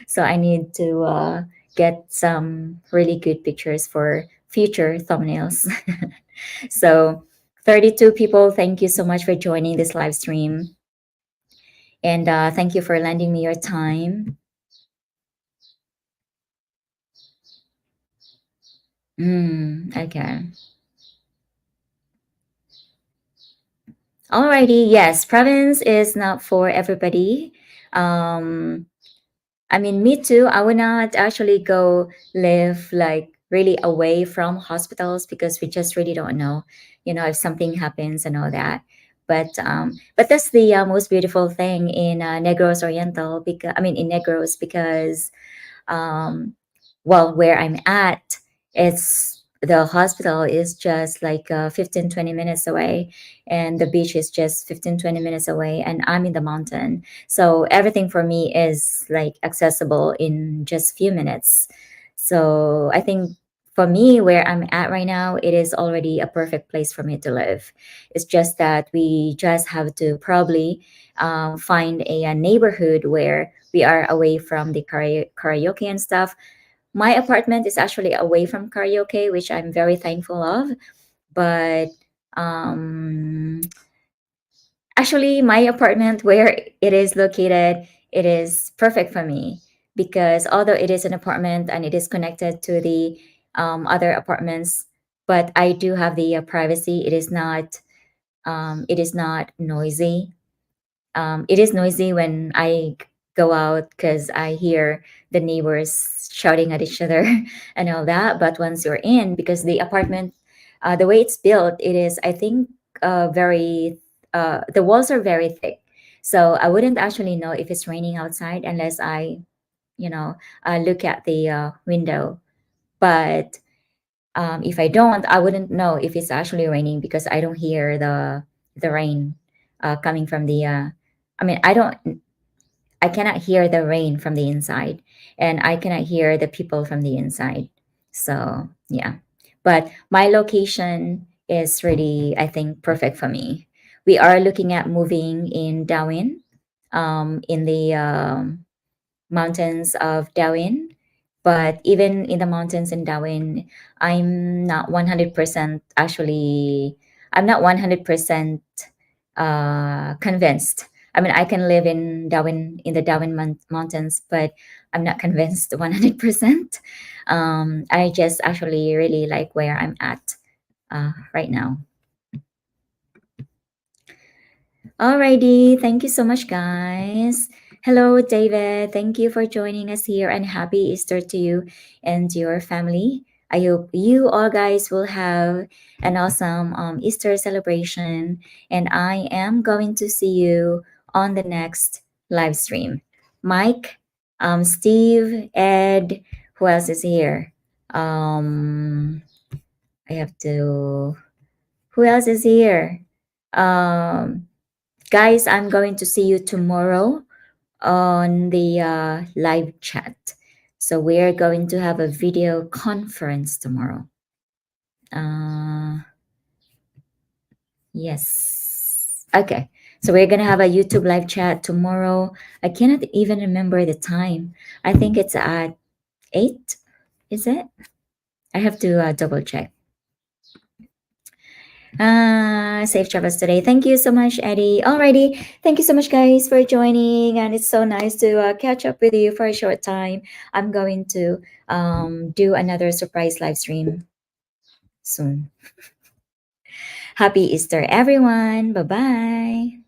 So I need to get some really good pictures for future thumbnails. So 32 people, thank you so much for joining this live stream. And thank you for lending me your time. Okay. Alrighty. Yes, province is not for everybody. Um, I mean, me too. I would not actually go live like really away from hospitals because we just really don't know, if something happens and all that. But that's the most beautiful thing in Negros Oriental, because I mean in Negros, because um, well, where I'm at, it's the hospital is just like 15, 20 minutes away, and the beach is just 15, 20 minutes away, and I'm in the mountain. So everything for me is like accessible in just few minutes. So I think for me, where I'm at right now, it is already a perfect place for me to live. It's just that we just have to probably find a neighborhood where we are away from the karaoke and stuff. My apartment is actually away from karaoke, which I'm very thankful of. But um, actually, my apartment where it is located, it is perfect for me because although it is an apartment and it is connected to the other apartments, but I do have the privacy. It is not noisy. It is noisy when I go out because I hear the neighbors shouting at each other and all that. But once you're in, because the apartment, the way it's built, it is, I think, the walls are very thick. So I wouldn't actually know if it's raining outside unless I, you know, look at the window. But if I don't, I wouldn't know if it's actually raining because I don't hear the rain coming from the. I mean, I cannot hear the rain from the inside, and I cannot hear the people from the inside. So yeah, but my location is really, I think, perfect for me. We are looking at moving in Darwin, in the mountains of Darwin. But even in the mountains in Darwin, I'm not 100% actually, I'm not 100% convinced. I mean, I can live in Darwin, in the Darwin mountains, but I'm not convinced 100%. I just actually really like where I'm at right now. Alrighty, thank you so much, guys. Hello, David. Thank you for joining us here, and happy Easter to you and your family. I hope you all guys will have an awesome Easter celebration, and I am going to see you on the next live stream. Mike, Steve, Ed, who else is here? Um, I have to. Who else is here? Um, Guys, I'm going to see you tomorrow on the live chat. So we're going to have a video conference tomorrow. Uh, yes. Okay. So we're gonna have a YouTube live chat tomorrow. I cannot even remember the time. I think it's at 8. Is it? I have to double check. Safe travels today. Thank you so much, Eddie. Alrighty. Thank you so much, guys, for joining. And it's so nice to catch up with you for a short time. I'm going to do another surprise live stream soon. Happy Easter, everyone. Bye bye.